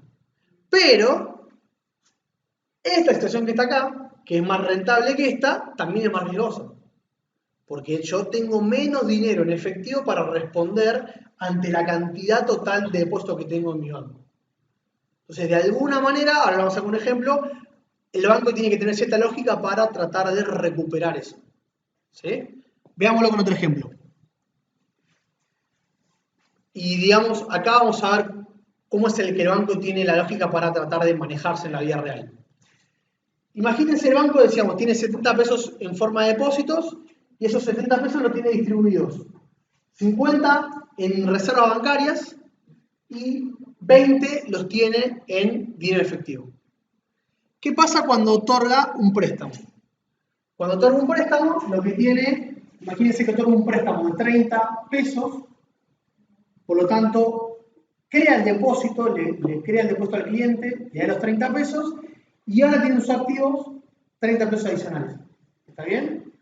Pero esta situación que está acá, que es más rentable que esta, también es más riesgosa. Porque yo tengo menos dinero en efectivo para responder ante la cantidad total de depósitos que tengo en mi banco. Entonces, de alguna manera, ahora vamos a hacer un ejemplo, el banco tiene que tener cierta lógica para tratar de recuperar eso. ¿Sí? Veámoslo con otro ejemplo. Y digamos, acá vamos a ver cómo es el que el banco tiene la lógica para tratar de manejarse en la vida real. Imagínense el banco, decíamos, tiene 70 pesos en forma de depósitos y esos 70 pesos los tiene distribuidos. 50 en reservas bancarias y 20 los tiene en dinero efectivo. ¿Qué pasa cuando otorga un préstamo? Cuando otorga un préstamo, lo que tiene, imagínense que otorga un préstamo de 30 pesos, por lo tanto, crea el depósito, le crea el depósito al cliente, le da los 30 pesos y ahora tiene en sus activos 30 pesos adicionales. ¿Está bien?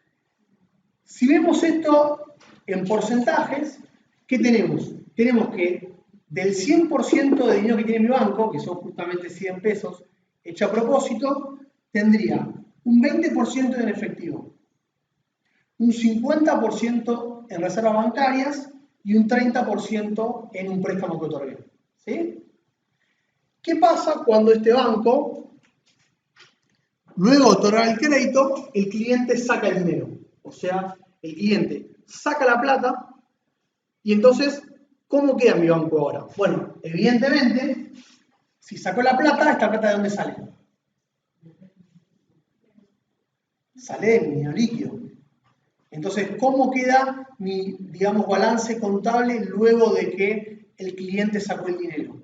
Si vemos esto en porcentajes, ¿qué tenemos? Tenemos que del 100% de dinero que tiene mi banco, que son justamente 100 pesos hecho a propósito, tendría un 20% en efectivo, un 50% en reservas bancarias y un 30% en un préstamo que otorgué. ¿Sí? ¿Qué pasa cuando este banco, luego de otorgar el crédito, el cliente saca el dinero? O sea, el cliente saca la plata y entonces, ¿cómo queda mi banco ahora? Bueno, evidentemente, si sacó la plata, ¿esta plata de dónde sale? Sale de mi dinero líquido. Entonces, ¿cómo queda mi, digamos, balance contable luego de que el cliente sacó el dinero?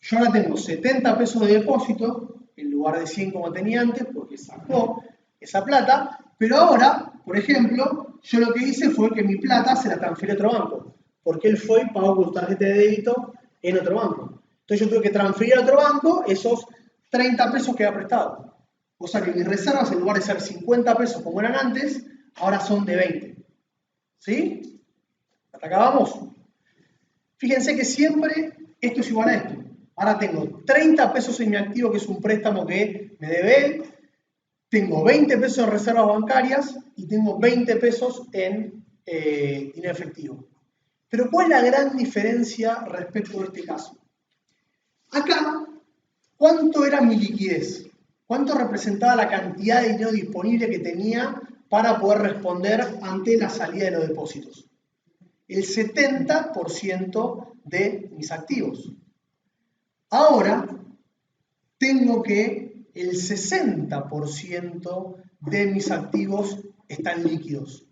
Yo ahora tengo 70 pesos de depósito, en lugar de 100 como tenía antes, porque sacó esa plata, pero ahora, por ejemplo, yo lo que hice fue que mi plata se la transferí a otro banco, porque él fue y pagó con su tarjeta de débito en otro banco. Entonces yo tuve que transferir a otro banco esos 30 pesos que había prestado. O sea que mis reservas, en lugar de ser 50 pesos como eran antes, ahora son de 20. ¿Sí? ¿Hasta acá vamos? Fíjense que siempre esto es igual a esto. Ahora tengo 30 pesos en mi activo, que es un préstamo que me debe él. Tengo 20 pesos en reservas bancarias y tengo 20 pesos en dinero efectivo. Pero ¿cuál es la gran diferencia respecto a este caso? Acá, ¿cuánto era mi liquidez? ¿Cuánto representaba la cantidad de dinero disponible que tenía para poder responder ante la salida de los depósitos? El 70% de mis activos. Ahora tengo que el 60% de mis activos están líquidos.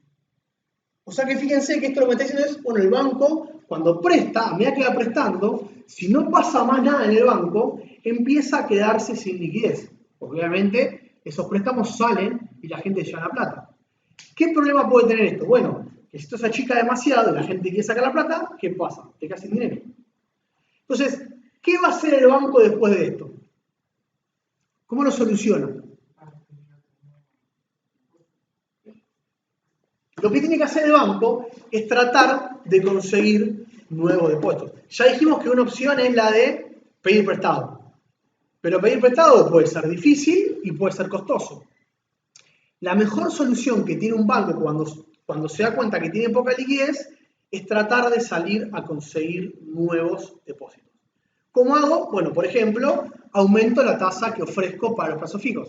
O sea que fíjense que esto lo que está diciendo es, bueno, el banco cuando presta, a medida que va prestando, si no pasa más nada en el banco, empieza a quedarse sin liquidez. Porque obviamente esos préstamos salen y la gente lleva la plata. ¿Qué problema puede tener esto? Bueno, que si esto se achica demasiado y la gente quiere sacar la plata, ¿qué pasa? Te quedas sin dinero. Entonces, ¿qué va a hacer el banco después de esto? ¿Cómo lo soluciona? Lo que tiene que hacer el banco es tratar de conseguir nuevos depósitos. Ya dijimos que una opción es la de pedir prestado. Pero pedir prestado puede ser difícil y puede ser costoso. La mejor solución que tiene un banco cuando se da cuenta que tiene poca liquidez es tratar de salir a conseguir nuevos depósitos. ¿Cómo hago? Bueno, por ejemplo, aumento la tasa que ofrezco para los plazos fijos.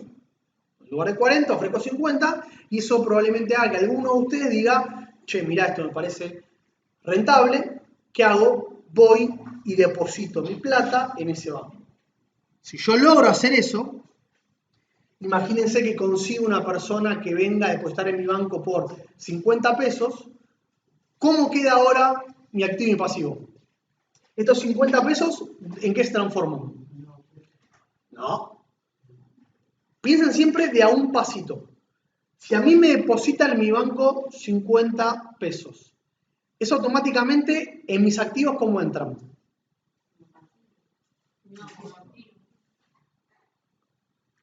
En lugar de 40, ofrezco 50 y eso probablemente haga que alguno de ustedes diga, che, mirá, esto me parece rentable, ¿qué hago? Voy y deposito mi plata en ese banco. Si yo logro hacer eso, imagínense que consigo una persona que venga a depositar en mi banco por 50 pesos, ¿cómo queda ahora mi activo y mi pasivo? ¿Estos 50 pesos en qué se transforman? No. Piensen siempre de a un pasito. Si a mí me depositan en mi banco 50 pesos, eso automáticamente en mis activos, ¿cómo entran?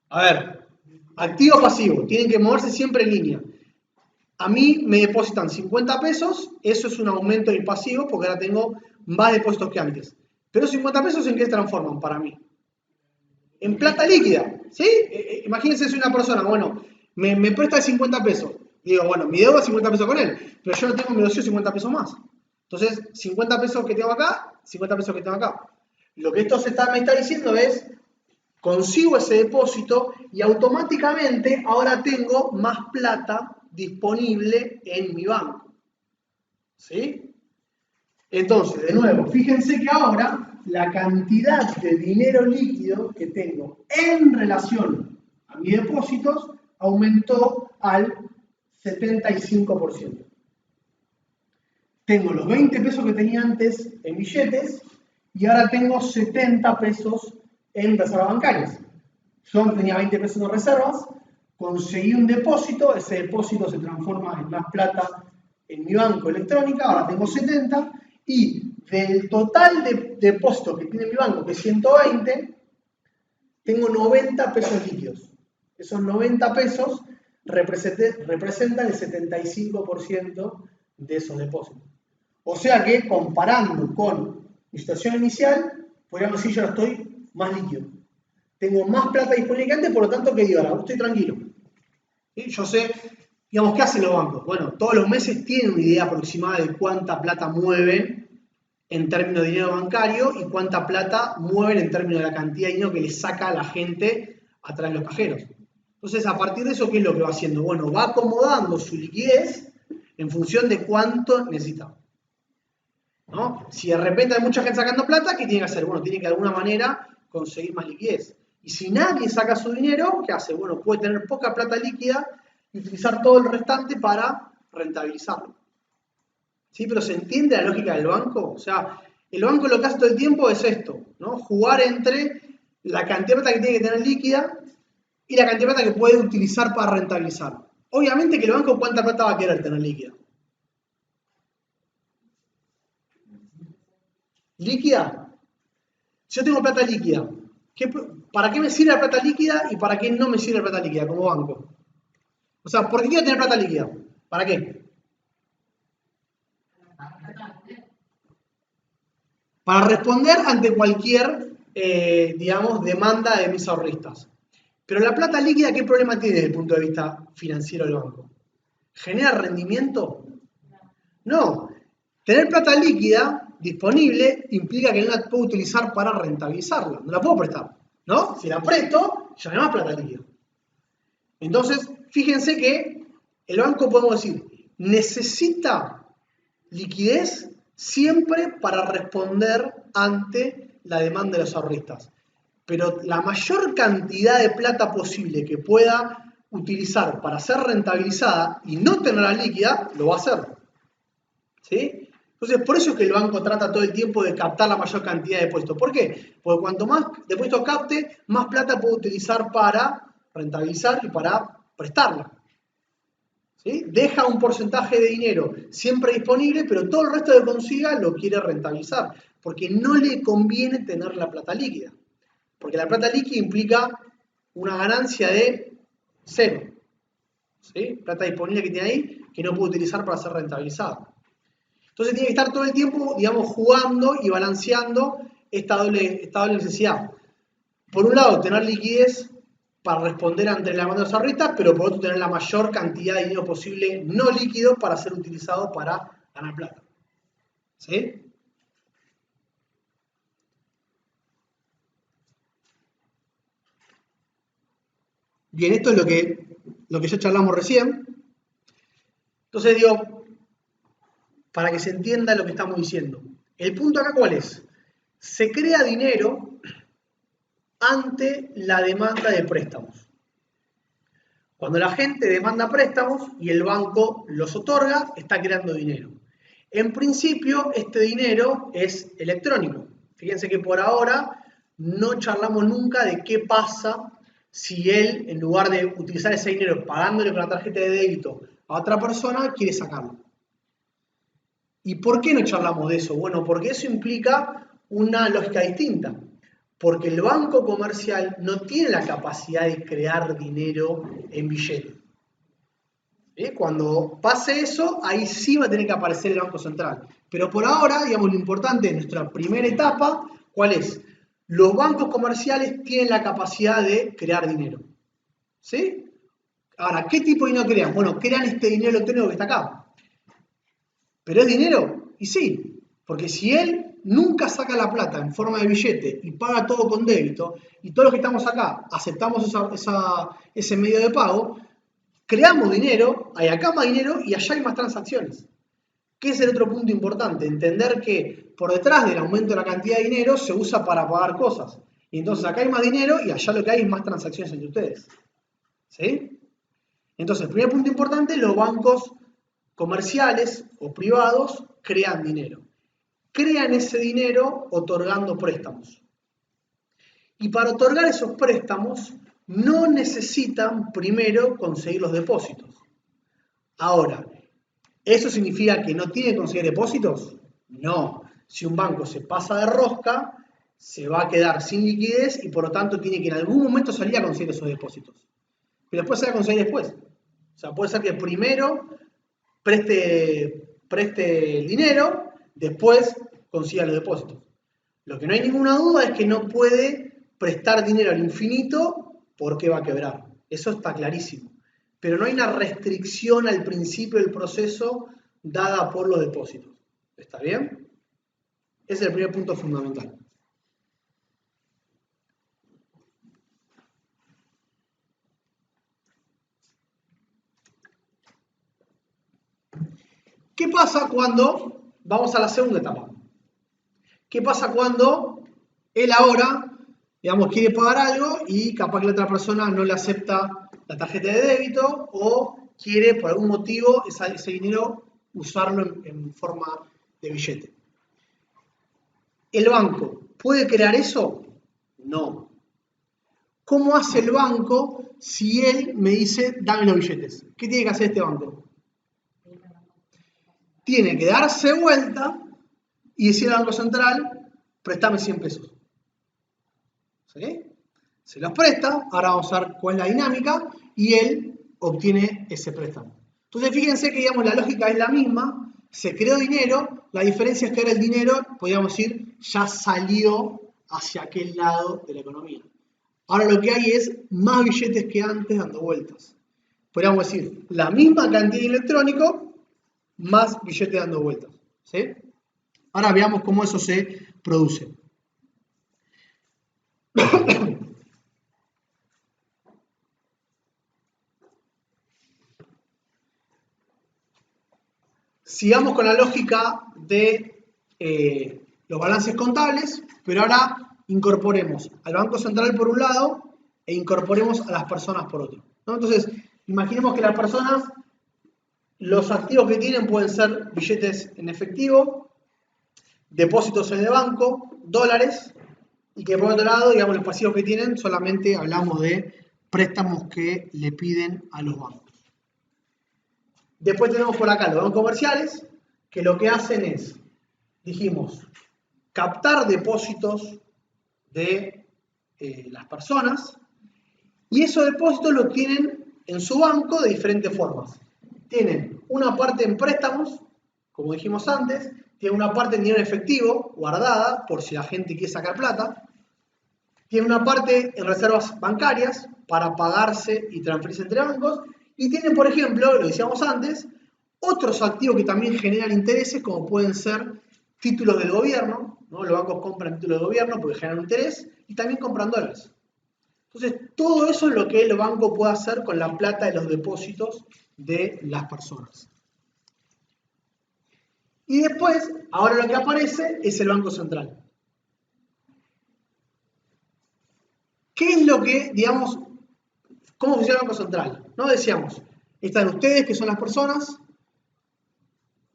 A ver, activo o pasivo, tienen que moverse siempre en línea. A mí me depositan 50 pesos, eso es un aumento del pasivo porque ahora tengo más depósitos que antes. Pero 50 pesos ¿en qué se transforman para mí? En plata líquida, ¿sí? Imagínense, soy una persona, bueno, me presta 50 pesos. Digo, bueno, mi deuda es 50 pesos con él, pero yo no tengo mi negocio 50 pesos más. Entonces, 50 pesos que tengo acá, 50 pesos que tengo acá. Lo que esto me está diciendo es, consigo ese depósito y automáticamente ahora tengo más plata disponible en mi banco. ¿Sí? Entonces, de nuevo, fíjense que ahora la cantidad de dinero líquido que tengo en relación a mis depósitos aumentó al 75%. Tengo los 20 pesos que tenía antes en billetes y ahora tengo 70 pesos en reservas bancarias. Yo tenía 20 pesos en reservas, conseguí un depósito, ese depósito se transforma en más plata en mi banco electrónica, ahora tengo 70, y del total de depósitos que tiene mi banco, que es 120, tengo 90 pesos líquidos. Esos 90 pesos representan el 75% de esos depósitos. O sea que, comparando con mi situación inicial, podríamos decir que yo ahora estoy más líquido. Tengo más plata disponible que antes, por lo tanto, ¿qué digo ahora? Estoy tranquilo. ¿Sí? Yo sé, digamos, ¿qué hacen los bancos? Bueno, todos los meses tienen una idea aproximada de cuánta plata mueven en términos de dinero bancario y cuánta plata mueven en términos de la cantidad de dinero que le saca a la gente a través de los cajeros. Entonces, a partir de eso, ¿qué es lo que va haciendo? Bueno, va acomodando su liquidez en función de cuánto necesita. ¿No? Si de repente hay mucha gente sacando plata, ¿qué tiene que hacer? Bueno, tiene que de alguna manera conseguir más liquidez. Y si nadie saca su dinero, ¿qué hace? Bueno, puede tener poca plata líquida y utilizar todo el restante para rentabilizarlo. ¿Sí? Pero ¿se entiende la lógica del banco? O sea, el banco lo que hace todo el tiempo es esto, ¿no? Jugar entre la cantidad de plata que tiene que tener líquida y la cantidad de plata que puede utilizar para rentabilizar. Obviamente que el banco, ¿cuánta plata va a querer tener líquida? ¿Líquida? Si yo tengo plata líquida, ¿para qué me sirve la plata líquida y para qué no me sirve la plata líquida como banco? O sea, ¿por qué quiero tener plata líquida? ¿Para qué? Para responder ante cualquier, digamos, demanda de mis ahorristas. Pero la plata líquida, ¿qué problema tiene desde el punto de vista financiero del banco? ¿Genera rendimiento? No. Tener plata líquida disponible implica que no la puedo utilizar para rentabilizarla. No la puedo prestar, ¿no? Si la presto, ya no hay más plata líquida. Entonces, fíjense que el banco, podemos decir, necesita liquidez siempre para responder ante la demanda de los ahorristas. Pero la mayor cantidad de plata posible que pueda utilizar para ser rentabilizada y no tenerla líquida, lo va a hacer. ¿Sí? Entonces, por eso es que el banco trata todo el tiempo de captar la mayor cantidad de depósitos. ¿Por qué? Porque cuanto más depósitos capte, más plata puede utilizar para rentabilizar y para prestarla. ¿Sí? Deja un porcentaje de dinero siempre disponible, pero todo el resto que consiga lo quiere rentabilizar, porque no le conviene tener la plata líquida. Porque la plata líquida implica una ganancia de cero. ¿Sí? Plata disponible que tiene ahí que no puede utilizar para ser rentabilizada. Entonces tiene que estar todo el tiempo, digamos, jugando y balanceando esta doble necesidad. Por un lado, tener liquidez para responder ante la demanda de los ahorristas, pero por otro, tener la mayor cantidad de dinero posible no líquido para ser utilizado para ganar plata. ¿Sí? Bien, esto es lo que ya charlamos recién. Entonces digo, para que se entienda lo que estamos diciendo. El punto acá, ¿cuál es? Se crea dinero ante la demanda de préstamos. Cuando la gente demanda préstamos y el banco los otorga, está creando dinero. En principio, este dinero es electrónico. Fíjense que por ahora no charlamos nunca de qué pasa si él, en lugar de utilizar ese dinero pagándole con la tarjeta de débito a otra persona, quiere sacarlo. ¿Y por qué no charlamos de eso? Bueno, porque eso implica una lógica distinta. Porque el banco comercial no tiene la capacidad de crear dinero en billete. Cuando pase eso, ahí sí va a tener que aparecer el Banco Central. Pero por ahora, digamos, lo importante de nuestra primera etapa, ¿cuál es? Los bancos comerciales tienen la capacidad de crear dinero. ¿Sí? Ahora, ¿qué tipo de dinero crean? Bueno, crean este dinero electrónico que está acá. ¿Pero es dinero? Y sí, porque si él nunca saca la plata en forma de billete y paga todo con débito, y todos los que estamos acá aceptamos ese medio de pago, creamos dinero, hay acá más dinero y allá hay más transacciones. ¿Qué es el otro punto importante? Entender que por detrás del aumento de la cantidad de dinero se usa para pagar cosas. Y entonces acá hay más dinero y allá lo que hay es más transacciones entre ustedes. ¿Sí? Entonces, el primer punto importante, los bancos comerciales o privados crean dinero. Crean ese dinero otorgando préstamos. Y para otorgar esos préstamos no necesitan primero conseguir los depósitos. Ahora, ¿eso significa que no tiene que conseguir depósitos? No. Si un banco se pasa de rosca, se va a quedar sin liquidez y por lo tanto tiene que en algún momento salir a conseguir esos depósitos. Pero después se va a conseguir después. O sea, puede ser que primero preste el dinero, después consiga los depósitos. Lo que no hay ninguna duda es que no puede prestar dinero al infinito porque va a quebrar. Eso está clarísimo. Pero no hay una restricción al principio del proceso dada por los depósitos. ¿Está bien? Ese es el primer punto fundamental. ¿Qué pasa cuando vamos a la segunda etapa? ¿Qué pasa cuando él ahora, digamos, quiere pagar algo y capaz que la otra persona no le acepta la tarjeta de débito o quiere por algún motivo ese dinero usarlo en forma de billete? ¿El banco puede crear eso? No. ¿Cómo hace el banco si él me dice, dame los billetes? ¿Qué tiene que hacer este banco? Tiene que darse vuelta y decir al Banco Central, préstame 100 pesos. ¿Sí? Se los presta, ahora vamos a ver cuál es la dinámica, y él obtiene ese préstamo. Entonces fíjense que digamos, la lógica es la misma, se creó dinero, la diferencia es que ahora el dinero, podríamos decir, ya salió hacia aquel lado de la economía. Ahora lo que hay es más billetes que antes dando vueltas. Podríamos decir, la misma cantidad de electrónico, más billetes dando vueltas. ¿Sí? Ahora veamos cómo eso se produce. Sigamos con la lógica de los balances contables, pero ahora incorporemos al Banco Central por un lado e incorporemos a las personas por otro, ¿no? Entonces, imaginemos que las personas, los activos que tienen pueden ser billetes en efectivo, depósitos en el banco, dólares, y que por otro lado, digamos, los pasivos que tienen, solamente hablamos de préstamos que le piden a los bancos. Después tenemos por acá los bancos comerciales, que lo que hacen es, dijimos, captar depósitos de las personas, y esos depósitos los tienen en su banco de diferentes formas. Tienen una parte en préstamos, como dijimos antes, tienen una parte en dinero efectivo, guardada, por si la gente quiere sacar plata, tienen una parte en reservas bancarias, para pagarse y transferirse entre bancos, y tienen, por ejemplo, lo decíamos antes, otros activos que también generan intereses, como pueden ser títulos del gobierno, ¿no? Los bancos compran títulos del gobierno porque generan interés, y también compran dólares. Entonces, todo eso es lo que el banco puede hacer con la plata de los depósitos de las personas. Y después, ahora lo que aparece es el Banco Central. ¿Qué es lo que, digamos, cómo funciona el Banco Central? No decíamos, están ustedes, que son las personas,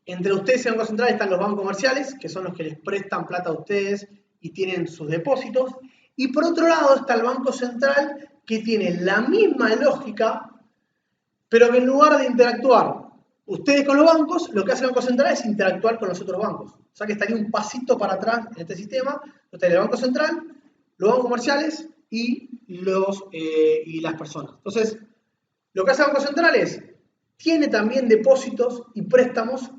Entre ustedes y el Banco Central están los bancos comerciales, que son los que les prestan plata a ustedes y tienen sus depósitos. Y por otro lado está el Banco Central, que tiene la misma lógica, pero que en lugar de interactuar ustedes con los bancos, lo que hace el Banco Central es interactuar con los otros bancos. O sea que estaría un pasito para atrás en este sistema. Está el Banco Central, los bancos comerciales y las personas. Entonces, lo que hace el Banco Central es, tiene también depósitos y préstamos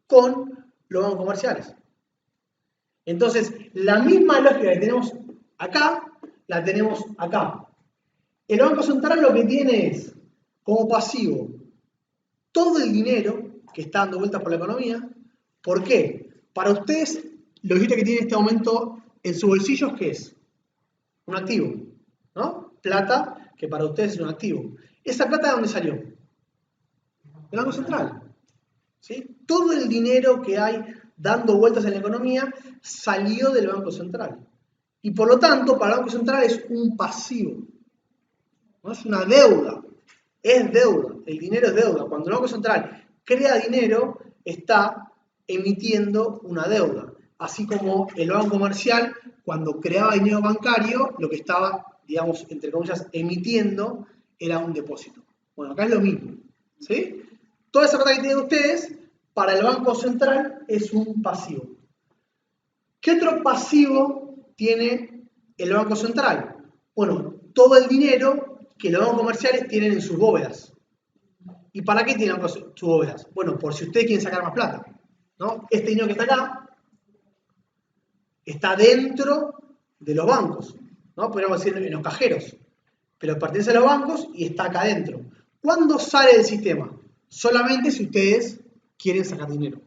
con los bancos comerciales. Entonces, la misma lógica que tenemos acá, la tenemos acá. El Banco Central lo que tiene es, como pasivo, todo el dinero que está dando vueltas por la economía. ¿Por qué? Para ustedes, lo que tiene en este momento en sus bolsillos, ¿qué es? Un activo, ¿no? Plata, que para ustedes es un activo. ¿Esa plata de dónde salió? Del Banco Central. ¿Sí? Todo el dinero que hay dando vueltas en la economía salió del Banco Central. Y por lo tanto, para el Banco Central es un pasivo. No es una deuda. Es deuda. El dinero es deuda. Cuando el Banco Central crea dinero, está emitiendo una deuda. Así como el banco comercial, cuando creaba dinero bancario, lo que estaba, digamos, entre comillas, emitiendo era un depósito. Bueno, acá es lo mismo. ¿Sí? Toda esa plata que tienen ustedes, para el Banco Central es un pasivo. ¿Qué otro pasivo tiene el Banco Central? Bueno, todo el dinero que los bancos comerciales tienen en sus bóvedas. ¿Y para qué tienen sus bóvedas? Bueno, por si ustedes quieren sacar más plata, ¿no? Este dinero que está acá está dentro de los bancos, ¿no? Podríamos decir en los cajeros, pero pertenece a los bancos y está acá adentro. ¿Cuándo sale del sistema? Solamente si ustedes quieren sacar dinero.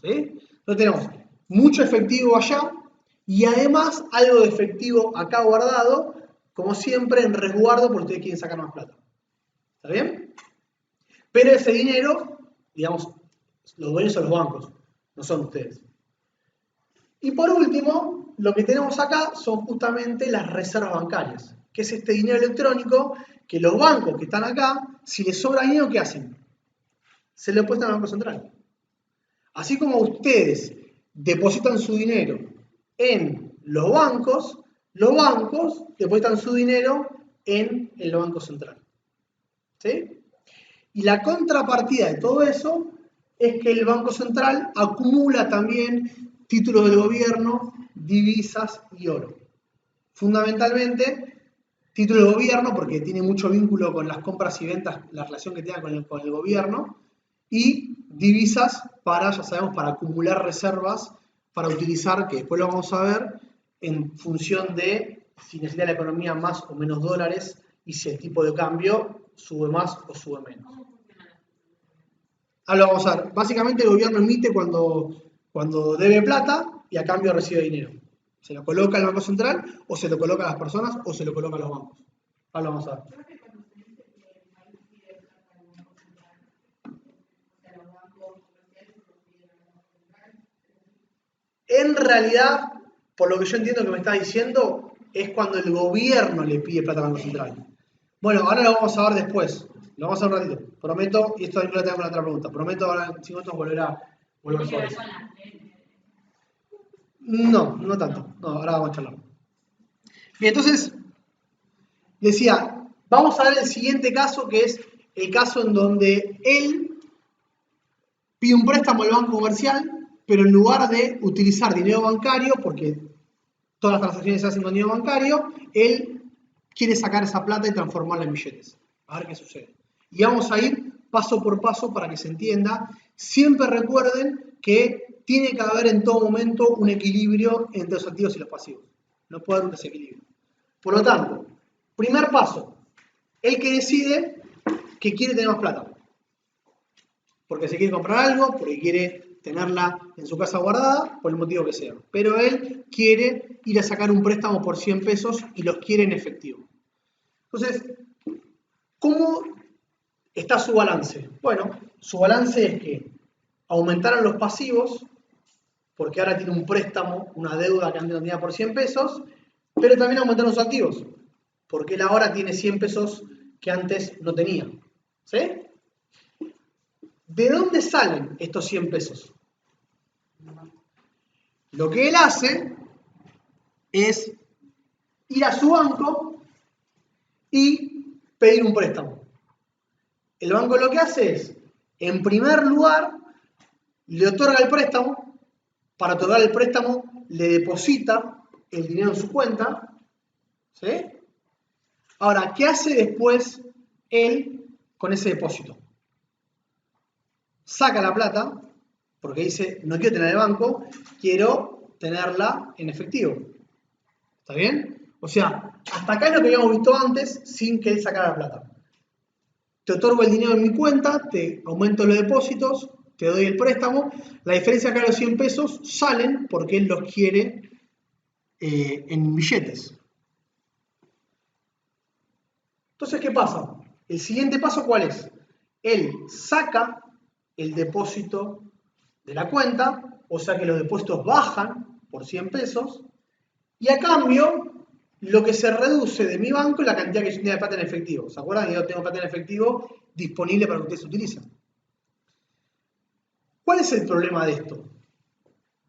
¿Sí? Entonces tenemos mucho efectivo allá y además algo de efectivo acá guardado, como siempre en resguardo porque ustedes quieren sacar más plata. ¿Está bien? Pero ese dinero, digamos, los dueños son los bancos, no son ustedes. Y por último, lo que tenemos acá son justamente las reservas bancarias, que es este dinero electrónico que los bancos que están acá, si les sobra dinero, ¿qué hacen? Se lo depositan al Banco Central. Así como ustedes depositan su dinero en los bancos depositan su dinero en el Banco Central. ¿Sí? Y la contrapartida de todo eso es que el Banco Central acumula también títulos del gobierno, divisas y oro. Fundamentalmente, títulos del gobierno, porque tiene mucho vínculo con las compras y ventas, la relación que tenga con el gobierno, y divisas para, ya sabemos, para acumular reservas, para utilizar, que después lo vamos a ver, en función de si necesita la economía más o menos dólares y si el tipo de cambio sube más o sube menos. Ahora lo vamos a ver. Básicamente el gobierno emite cuando debe plata y a cambio recibe dinero. Se lo coloca el Banco Central, o se lo coloca a las personas, o se lo coloca a los bancos. Ahora lo vamos a ver. En realidad, por lo que yo entiendo que me está diciendo, es cuando el gobierno le pide plata al Banco Central. Bueno, ahora lo vamos a ver después. Lo vamos a ver un ratito. Prometo, y esto lo tengo con la otra pregunta. Prometo ahora en 5 minutos volver sobre eso. No tanto. No, ahora vamos a charlar. Bien, entonces, decía, vamos a ver el siguiente caso, que es el caso en donde él pide un préstamo al banco comercial, pero en lugar de utilizar dinero bancario, porque todas las transacciones se hacen con dinero bancario, él quiere sacar esa plata y transformarla en billetes. A ver qué sucede. Y vamos a ir paso por paso para que se entienda. Siempre recuerden que tiene que haber en todo momento un equilibrio entre los activos y los pasivos. No puede haber un desequilibrio. Por lo tanto, primer paso, el que decide que quiere tener más plata. Porque se quiere comprar algo, porque quiere tenerla en su casa guardada, por el motivo que sea. Pero él quiere ir a sacar un préstamo por 100 pesos y los quiere en efectivo. Entonces, ¿cómo está su balance? Bueno, su balance es que aumentaron los pasivos, porque ahora tiene un préstamo, una deuda que antes no tenía por 100 pesos, pero también aumentaron sus activos, porque él ahora tiene 100 pesos que antes no tenía. ¿Sí? ¿De dónde salen estos 100 pesos? Lo que él hace es ir a su banco y pedir un préstamo. El banco lo que hace es, en primer lugar, le otorga el préstamo. Para otorgar el préstamo, le deposita el dinero en su cuenta. ¿Sí? Ahora, ¿qué hace después él con ese depósito? Saca la plata, porque dice, no quiero tener el banco, quiero tenerla en efectivo. ¿Está bien? O sea, hasta acá es lo que habíamos visto antes, sin que él sacara la plata. Te otorgo el dinero en mi cuenta, te aumento los depósitos, te doy el préstamo. La diferencia acá de los 100 pesos salen porque él los quiere en billetes. Entonces, ¿qué pasa? El siguiente paso, ¿cuál es? Él saca el depósito de la cuenta, o sea que los depósitos bajan por 100 pesos, y a cambio, lo que se reduce de mi banco es la cantidad que yo tenía de plata en efectivo. ¿Se acuerdan que yo tengo plata en efectivo disponible para que ustedes utilicen? ¿Cuál es el problema de esto?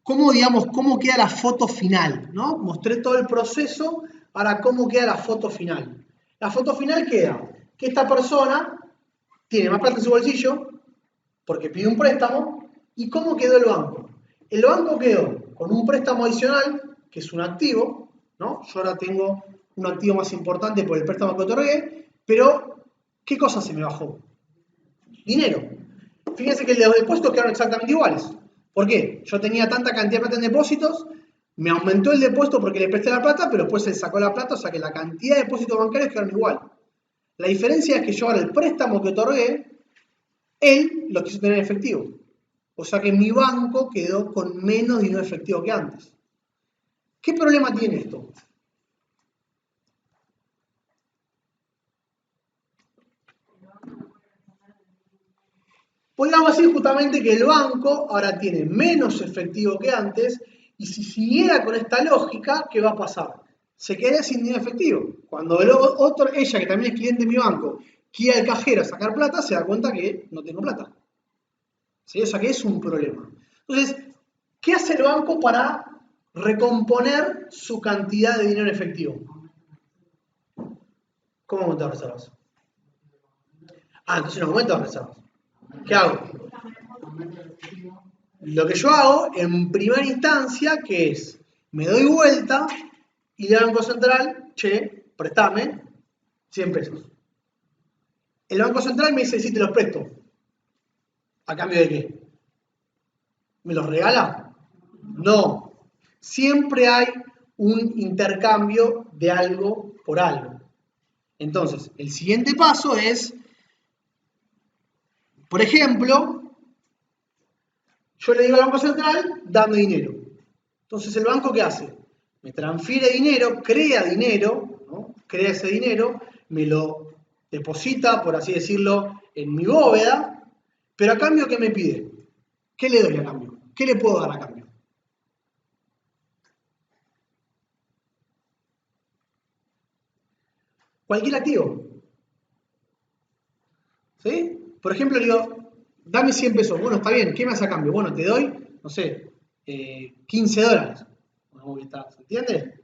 ¿Cómo queda la foto final? ¿No? Mostré todo el proceso, ahora cómo queda la foto final. La foto final queda que esta persona tiene más plata en su bolsillo porque pide un préstamo. ¿Y cómo quedó el banco? El banco quedó con un préstamo adicional, que es un activo, ¿no? Yo ahora tengo un activo más importante por el préstamo que otorgué, pero ¿qué cosa se me bajó? Dinero. Fíjense que los depósitos quedaron exactamente iguales. ¿Por qué? Yo tenía tanta cantidad de plata en depósitos, me aumentó el depósito porque le presté la plata, pero después se sacó la plata, o sea que la cantidad de depósitos bancarios quedaron igual. La diferencia es que yo ahora el préstamo que otorgué, él lo quiso tener en efectivo. O sea que mi banco quedó con menos dinero efectivo que antes. ¿Qué problema tiene esto? Podríamos decir justamente que el banco ahora tiene menos efectivo que antes, y si siguiera con esta lógica, ¿qué va a pasar? Se quedaría sin dinero efectivo. Cuando ella, que también es cliente de mi banco, quiere al cajero a sacar plata, se da cuenta que no tengo plata. ¿Sí? O sea que es un problema. Entonces, ¿qué hace el banco para recomponer su cantidad de dinero en efectivo? ¿Cómo aumentar reservas? Entonces no aumento las reservas. ¿Qué hago? Lo que yo hago en primera instancia, que es, me doy vuelta y le al Banco Central, che, préstame 100 pesos. El Banco Central me dice, sí, te los presto. ¿A cambio de qué? ¿Me los regala? No. Siempre hay un intercambio de algo por algo. Entonces, el siguiente paso es, por ejemplo, yo le digo al Banco Central, dame dinero. Entonces, ¿el banco qué hace? Me transfiere dinero, crea dinero, ¿no? Crea ese dinero, me lo deposita, por así decirlo, en mi bóveda, pero a cambio, ¿qué me pide? ¿Qué le doy a cambio? ¿Qué le puedo dar a cambio? Cualquier activo. ¿Sí? Por ejemplo, le digo, dame 100 pesos. Bueno, está bien, ¿qué me hace a cambio? Bueno, te doy, no sé, $15. ¿Se entiende?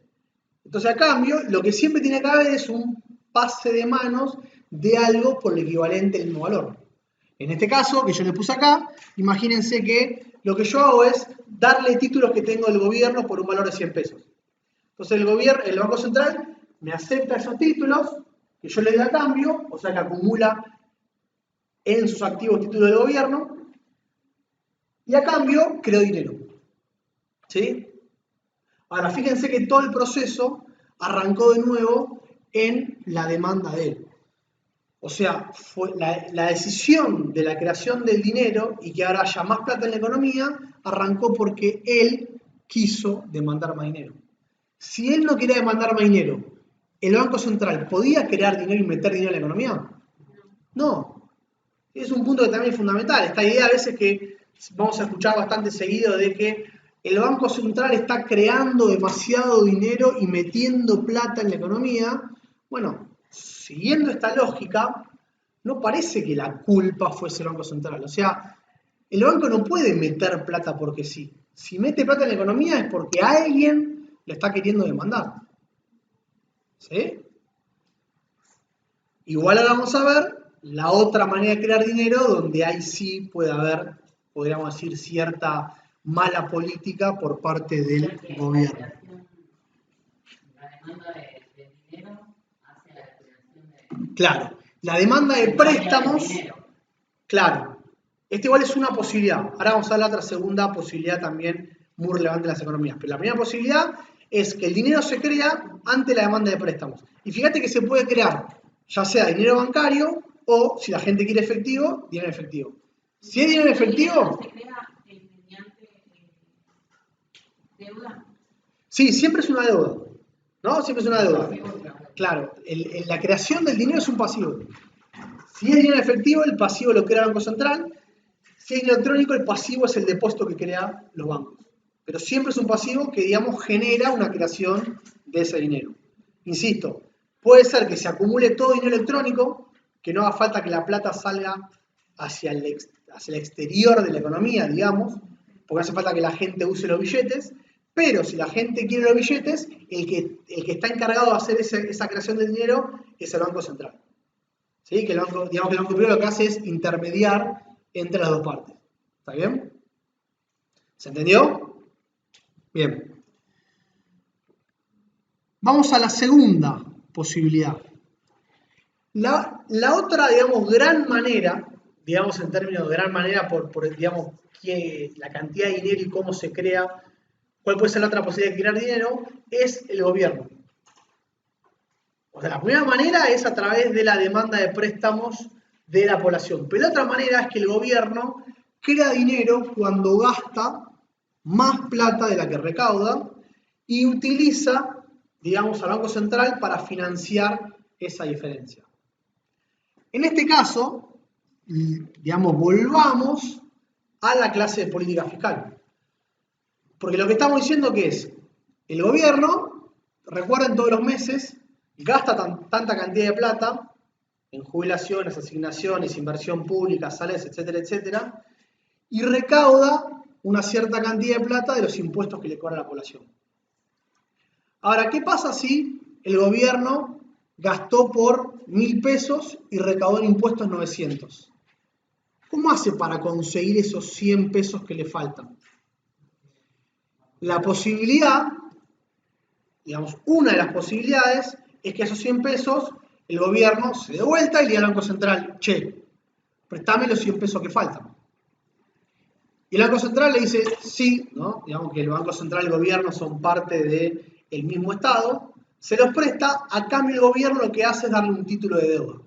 Entonces, a cambio, lo que siempre tiene que haber es un pase de manos de algo por el equivalente del mismo valor. En este caso, que yo le puse acá, imagínense que lo que yo hago es darle títulos que tengo del gobierno por un valor de 100 pesos. Entonces, el Banco Central me acepta esos títulos que yo le doy a cambio, o sea que acumula en sus activos títulos del gobierno, y a cambio creo dinero. ¿Sí? Ahora, fíjense que todo el proceso arrancó de nuevo en la demanda de él. O sea, fue la decisión de la creación del dinero y que ahora haya más plata en la economía, arrancó porque él quiso demandar más dinero. Si él no quería demandar más dinero, ¿el Banco Central podía crear dinero y meter dinero en la economía? No. Es un punto que también es fundamental. Esta idea a veces que vamos a escuchar bastante seguido de que el Banco Central está creando demasiado dinero y metiendo plata en la economía. Bueno, siguiendo esta lógica, no parece que la culpa fuese el Banco Central. O sea, el banco no puede meter plata porque sí. Si mete plata en la economía es porque alguien le está queriendo demandar. ¿Sí? Igual ahora vamos a ver la otra manera de crear dinero donde ahí sí puede haber, podríamos decir, cierta mala política por parte del gobierno. La demanda de dinero hacia la creación de... Claro, la demanda de préstamos, claro, esta igual es una posibilidad. Ahora vamos a ver la otra segunda posibilidad también muy relevante en las economías. Pero la primera posibilidad es que el dinero se crea ante la demanda de préstamos. Y fíjate que se puede crear ya sea dinero bancario o, si la gente quiere efectivo, dinero efectivo. Si es dinero efectivo... ¿Se crea mediante deuda? Sí, siempre es una deuda. ¿No? Siempre es una deuda. Claro, la creación del dinero es un pasivo. Si es dinero efectivo, el pasivo lo crea el Banco Central. Si es electrónico, el pasivo es el depósito que crean los bancos. Pero siempre es un pasivo que, digamos, genera una creación de ese dinero. Insisto, puede ser que se acumule todo dinero electrónico, que no haga falta que la plata salga hacia el exterior de la economía, digamos, porque hace falta que la gente use los billetes, pero si la gente quiere los billetes, el que está encargado de hacer esa creación de dinero es el Banco Central. ¿Sí? Que el banco, digamos que el Banco Privado lo que hace es intermediar entre las dos partes. ¿Está bien? ¿Se entendió? Bien. Vamos a la segunda posibilidad. La otra, digamos, gran manera, digamos en términos de gran manera por digamos, la cantidad de dinero y cómo se crea, cuál puede ser la otra posibilidad de crear dinero, es el gobierno. O sea, la primera manera es a través de la demanda de préstamos de la población. Pero la otra manera es que el gobierno crea dinero cuando gasta más plata de la que recauda y utiliza, digamos, al Banco Central para financiar esa diferencia. En este caso, digamos, volvamos a la clase de política fiscal. Porque lo que estamos diciendo que es, el gobierno, recuerden todos los meses, gasta tanta cantidad de plata en jubilaciones, asignaciones, inversión pública, sales, etcétera, etcétera, y recauda una cierta cantidad de plata de los impuestos que le cobra la población. Ahora, ¿qué pasa si el gobierno gastó por 1.000 pesos y recaudó en impuestos 900? ¿Cómo hace para conseguir esos 100 pesos que le faltan? La posibilidad, digamos, una de las posibilidades es que esos 100 pesos el gobierno se dé vuelta y le diga al Banco Central, che, préstame los 100 pesos que faltan. Y el Banco Central le dice, sí, ¿no? Digamos que el Banco Central y el gobierno son parte del mismo Estado, se los presta, a cambio el gobierno lo que hace es darle un título de deuda,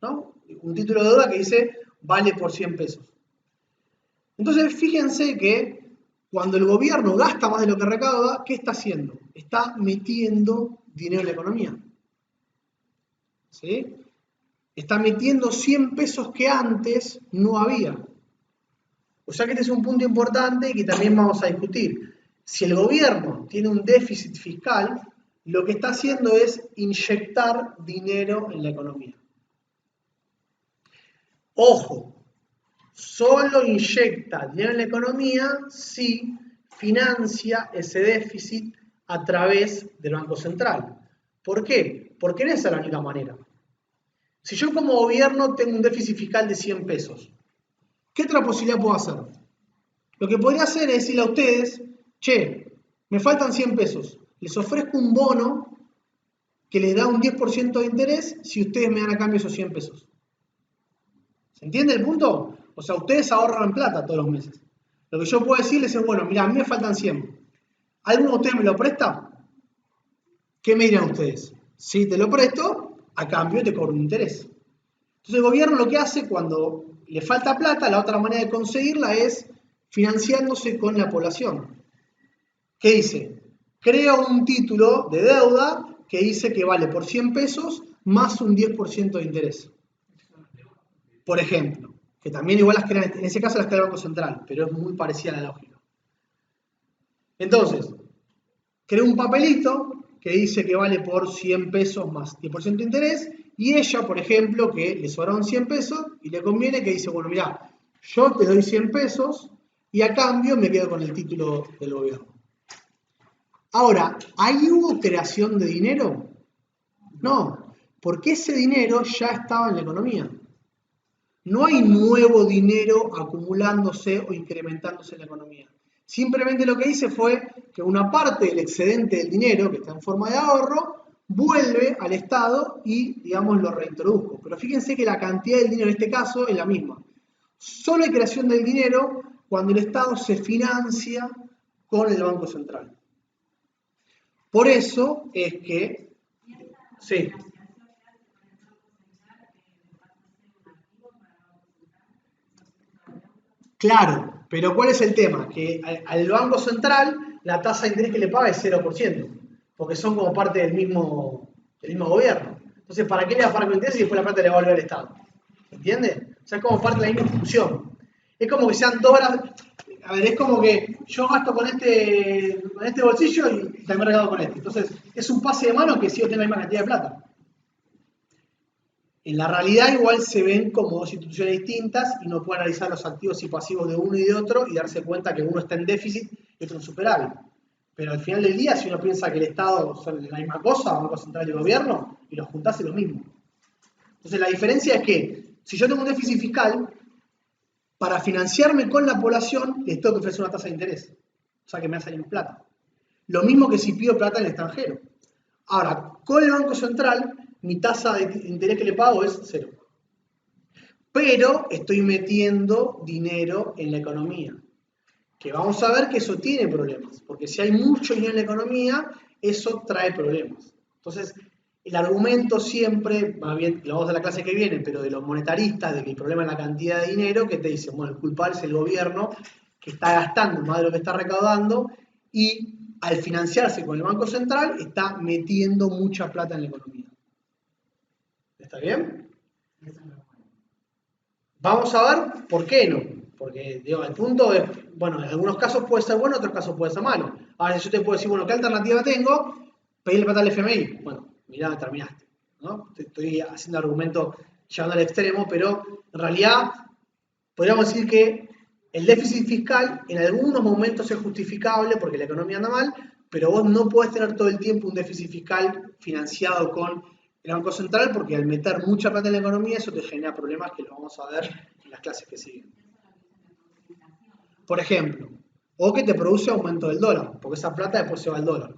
¿no? Un título de deuda que dice, vale por 100 pesos. Entonces, fíjense que cuando el gobierno gasta más de lo que recauda, ¿qué está haciendo? Está metiendo dinero en la economía. ¿Sí? Está metiendo 100 pesos que antes no había. O sea que este es un punto importante y que también vamos a discutir. Si el gobierno tiene un déficit fiscal, lo que está haciendo es inyectar dinero en la economía. Ojo, solo inyecta dinero en la economía si financia ese déficit a través del Banco Central. ¿Por qué? Porque esa es la única manera. Si yo como gobierno tengo un déficit fiscal de 100 pesos, ¿qué otra posibilidad puedo hacer? Lo que podría hacer es decirle a ustedes, che, me faltan 100 pesos, les ofrezco un bono que les da un 10% de interés si ustedes me dan a cambio esos 100 pesos. ¿Se entiende el punto? O sea, ustedes ahorran plata todos los meses. Lo que yo puedo decirles es, bueno, mira, a mí me faltan 100. ¿Alguno de ustedes me lo presta? ¿Qué me dirán ustedes? Si te lo presto, a cambio te cobro un interés. Entonces el gobierno lo que hace cuando le falta plata, la otra manera de conseguirla es financiándose con la población. ¿Qué dice? Crea un título de deuda que dice que vale por 100 pesos más un 10% de interés. Por ejemplo, que también igual las crea, en ese caso las crea el Banco Central, pero es muy parecida a la lógica. Entonces, crea un papelito que dice que vale por 100 pesos más 10% de interés, y ella, por ejemplo, que le sobraron 100 pesos y le conviene, que dice, bueno, mira, yo te doy 100 pesos y a cambio me quedo con el título del gobierno. Ahora, ¿ahí hubo creación de dinero? No, porque ese dinero ya estaba en la economía. No hay nuevo dinero acumulándose o incrementándose en la economía. Simplemente lo que hice fue que una parte del excedente del dinero, que está en forma de ahorro, vuelve al Estado y, digamos, lo reintrodujo. Pero fíjense que la cantidad del dinero en este caso es la misma. Solo hay creación del dinero cuando el Estado se financia con el Banco Central. Por eso es que... Sí. Claro, pero ¿cuál es el tema? Que al Banco Central la tasa de interés que le paga es 0%, porque son como parte del mismo gobierno. Entonces, ¿para qué le va a pagar con interés si después la plata le va a volver al Estado? ¿Entiende? O sea, es como parte de la misma institución. Es como que sean dos horas... A ver, es como que yo gasto con este bolsillo y también regalo con este. Entonces, es un pase de mano que sí obtengo la misma cantidad de plata. En la realidad igual se ven como dos instituciones distintas y no pueden analizar los activos y pasivos de uno y de otro y darse cuenta que uno está en déficit y otro en superávit. Pero al final del día, si uno piensa que el Estado son la misma cosa, Banco Central y Gobierno, y los juntás es lo mismo. Entonces la diferencia es que si yo tengo un déficit fiscal, para financiarme con la población les tengo que ofrecer una tasa de interés. O sea que me va a salir más plata. Lo mismo que si pido plata en el extranjero. Ahora, con el Banco Central, mi tasa de interés que le pago es 0. Pero estoy metiendo dinero en la economía. Que vamos a ver que eso tiene problemas. Porque si hay mucho dinero en la economía, eso trae problemas. Entonces, el argumento siempre, más bien, lo vamos a la clase que viene, pero de los monetaristas, de que el problema es la cantidad de dinero, que te dicen, bueno, el culpable es el gobierno, que está gastando más de lo que está recaudando, y al financiarse con el Banco Central, está metiendo mucha plata en la economía. ¿Está bien? Vamos a ver por qué no. Porque, digo, el punto es, bueno, en algunos casos puede ser bueno, en otros casos puede ser malo. Ahora, si yo te puedo decir, bueno, ¿qué alternativa tengo? Pedirle plata al FMI. Bueno, mirá, terminaste. ¿No? Estoy haciendo argumento llevando al extremo, pero en realidad podríamos decir que el déficit fiscal en algunos momentos es justificable porque la economía anda mal, pero vos no podés tener todo el tiempo un déficit fiscal financiado con el Banco Central porque al meter mucha plata en la economía eso te genera problemas que lo vamos a ver en las clases que siguen. Por ejemplo, o que te produce aumento del dólar, porque esa plata después se va al dólar.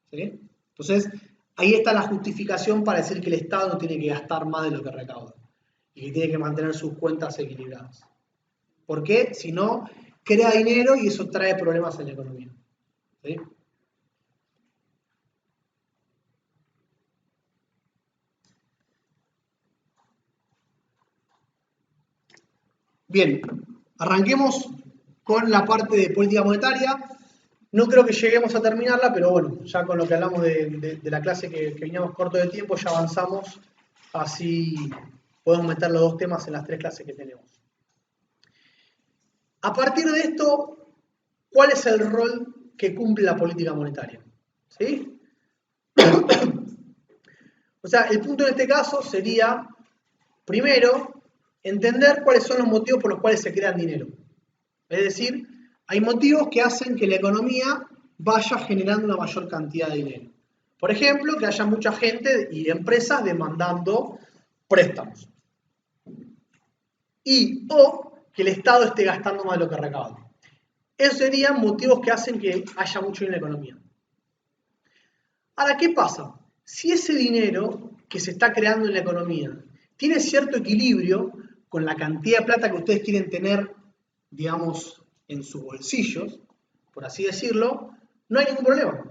¿Sí? Entonces, ahí está la justificación para decir que el Estado no tiene que gastar más de lo que recauda y que tiene que mantener sus cuentas equilibradas. ¿Por qué? Si no, crea dinero y eso trae problemas en la economía. ¿Sí? Bien, arranquemos con la parte de política monetaria. No creo que lleguemos a terminarla, pero bueno, ya con lo que hablamos de la clase que veníamos corto de tiempo, ya avanzamos, así podemos meter los dos temas en las 3 clases que tenemos. A partir de esto, ¿cuál es el rol que cumple la política monetaria? ¿Sí? O sea, el punto en este caso sería, primero, entender cuáles son los motivos por los cuales se crea dinero. Es decir, hay motivos que hacen que la economía vaya generando una mayor cantidad de dinero. Por ejemplo, que haya mucha gente y empresas demandando préstamos. O que el Estado esté gastando más de lo que recauda. Esos serían motivos que hacen que haya mucho dinero en la economía. Ahora, ¿qué pasa? Si ese dinero que se está creando en la economía tiene cierto equilibrio con la cantidad de plata que ustedes quieren tener, digamos, en sus bolsillos, por así decirlo, no hay ningún problema,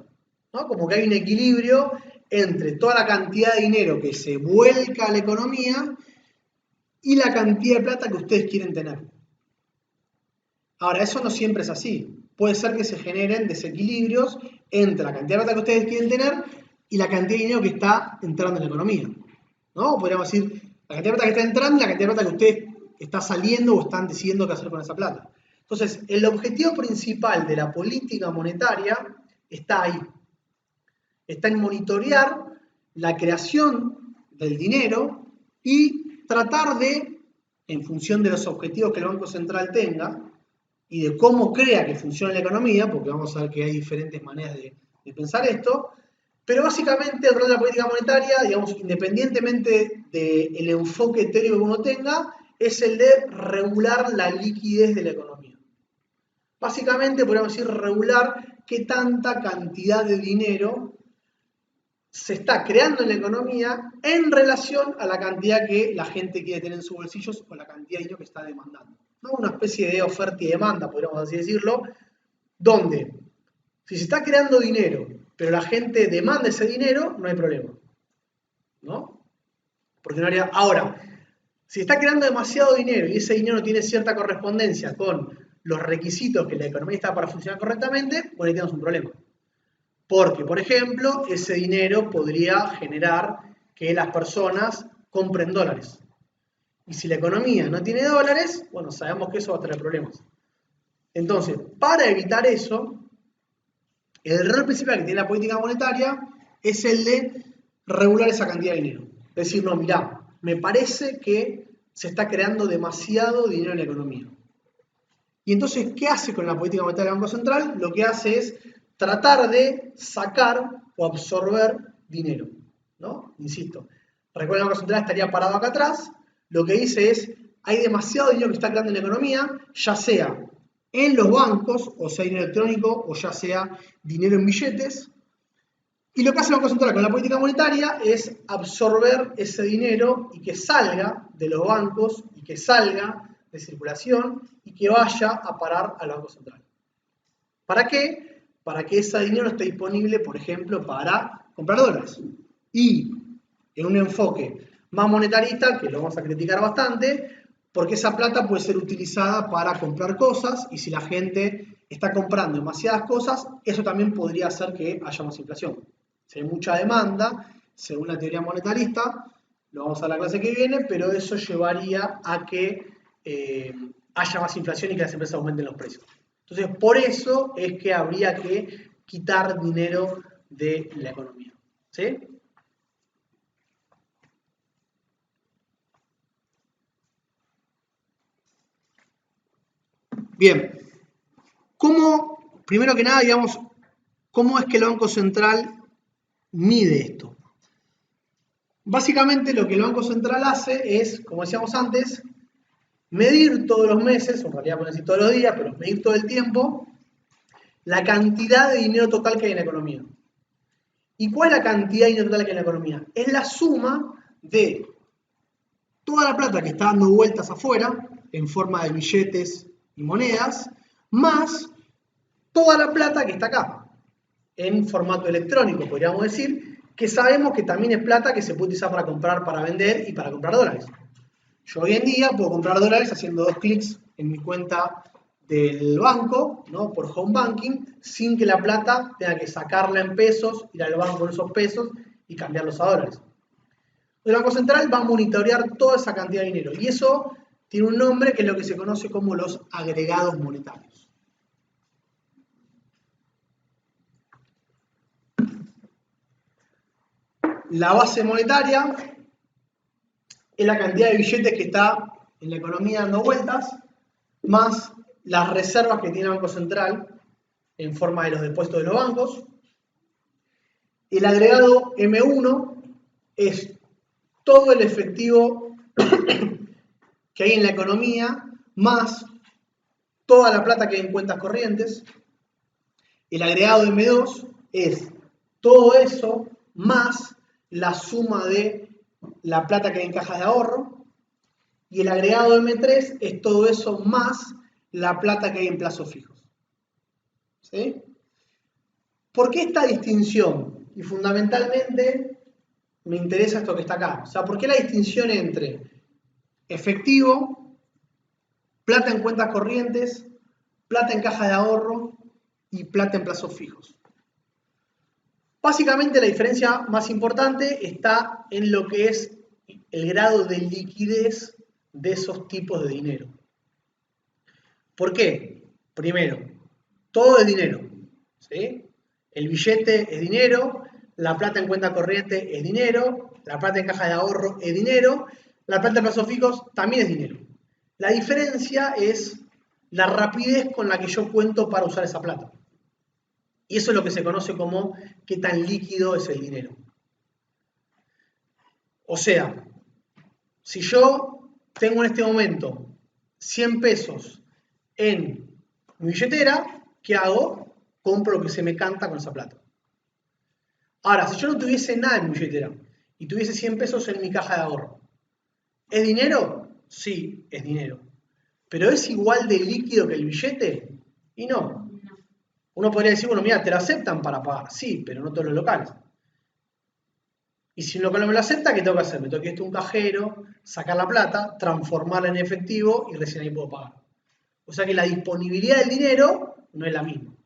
¿no? Como que hay un equilibrio entre toda la cantidad de dinero que se vuelca a la economía y la cantidad de plata que ustedes quieren tener. Ahora, eso no siempre es así. Puede ser que se generen desequilibrios entre la cantidad de plata que ustedes quieren tener y la cantidad de dinero que está entrando en la economía, ¿no? Podríamos decir, la cantidad de plata que está entrando y la cantidad de plata que ustedes está saliendo o están decidiendo qué hacer con esa plata. Entonces, el objetivo principal de la política monetaria está ahí. está en monitorear la creación del dinero y tratar de, en función de los objetivos que el Banco Central tenga y de cómo crea que funciona la economía, porque vamos a ver que hay diferentes maneras de pensar esto, pero básicamente el rol de la política monetaria, digamos, independientemente del enfoque teórico que uno tenga, es el de regular la liquidez de la economía. Básicamente podríamos decir regular qué tanta cantidad de dinero se está creando en la economía en relación a la cantidad que la gente quiere tener en sus bolsillos o la cantidad de dinero que está demandando, ¿no? Una especie de oferta y demanda, podríamos así decirlo, donde si se está creando dinero, pero la gente demanda ese dinero, no hay problema, ¿no? Porque no haría... Ahora, si está creando demasiado dinero y ese dinero no tiene cierta correspondencia con los requisitos que la economía está para funcionar correctamente, bueno, ahí tenemos un problema. Porque, por ejemplo, ese dinero podría generar que las personas compren dólares. Y si la economía no tiene dólares, bueno, sabemos que eso va a traer problemas. Entonces, para evitar eso, el rol principal que tiene la política monetaria es el de regular esa cantidad de dinero. Es decir, no, mirá, me parece que se está creando demasiado dinero en la economía. Y entonces, ¿qué hace con la política monetaria del Banco Central? Lo que hace es tratar de sacar o absorber dinero, ¿no? Insisto, recuerden que el Banco Central estaría parado acá atrás, lo que dice es, hay demasiado dinero que está creando en la economía, ya sea en los bancos, o sea, dinero electrónico, o ya sea dinero en billetes, y lo que hace el Banco Central con la política monetaria es absorber ese dinero y que salga de los bancos y que salga de circulación y que vaya a parar al Banco Central. ¿Para qué? Para que ese dinero esté disponible, por ejemplo, para comprar dólares. Y en un enfoque más monetarista, que lo vamos a criticar bastante, porque esa plata puede ser utilizada para comprar cosas y si la gente está comprando demasiadas cosas, eso también podría hacer que haya más inflación. Si hay mucha demanda, según la teoría monetarista, lo vamos a ver la clase que viene, pero eso llevaría a que haya más inflación y que las empresas aumenten los precios. Entonces, por eso es que habría que quitar dinero de la economía. ¿Sí? Bien. Primero que nada, digamos, ¿cómo es que el Banco Central mide esto? Básicamente lo que el Banco Central hace es, como decíamos antes, medir todos los meses, o en realidad pueden decir todos los días, pero medir todo el tiempo, la cantidad de dinero total que hay en la economía. ¿Y cuál es la cantidad de dinero total que hay en la economía? Es la suma de toda la plata que está dando vueltas afuera, en forma de billetes y monedas, más toda la plata que está acá, en formato electrónico, podríamos decir, que sabemos que también es plata que se puede utilizar para comprar, para vender y para comprar dólares. Yo hoy en día puedo comprar dólares haciendo 2 clics en mi cuenta del banco, ¿no? Por home banking, sin que la plata tenga que sacarla en pesos, ir al banco con esos pesos y cambiarlos a dólares. El Banco Central va a monitorear toda esa cantidad de dinero y eso tiene un nombre que es lo que se conoce como los agregados monetarios. La base monetaria es la cantidad de billetes que está en la economía dando vueltas, más las reservas que tiene el Banco Central en forma de los depósitos de los bancos. El agregado M1 es todo el efectivo que hay en la economía, más toda la plata que hay en cuentas corrientes. El agregado M2 es todo eso más la suma de la plata que hay en cajas de ahorro. Y el agregado M3 es todo eso más la plata que hay en plazos fijos. ¿Sí? ¿Por qué esta distinción? Y fundamentalmente me interesa esto que está acá. O sea, ¿por qué la distinción entre efectivo, plata en cuentas corrientes, plata en caja de ahorro y plata en plazos fijos? Básicamente la diferencia más importante está en lo que es el grado de liquidez de esos tipos de dinero. ¿Por qué? Primero, todo es dinero, ¿sí? El billete es dinero, la plata en cuenta corriente es dinero, la plata en caja de ahorro es dinero, la plata en plazos fijos también es dinero. La diferencia es la rapidez con la que yo cuento para usar esa plata. Y eso es lo que se conoce como qué tan líquido es el dinero. O sea, si yo tengo en este momento 100 pesos en mi billetera, ¿qué hago? Compro lo que se me canta con esa plata. Ahora, si yo no tuviese nada en mi billetera y tuviese 100 pesos en mi caja de ahorro, ¿es dinero? Sí, es dinero. ¿Pero es igual de líquido que el billete? Y no. Uno podría decir, bueno, mira, te lo aceptan para pagar. Sí, pero no todos los locales. Y si un local no me lo acepta, ¿qué tengo que hacer? Me tengo que ir a un cajero, sacar la plata, transformarla en efectivo y recién ahí puedo pagar. O sea que la disponibilidad del dinero no es la misma.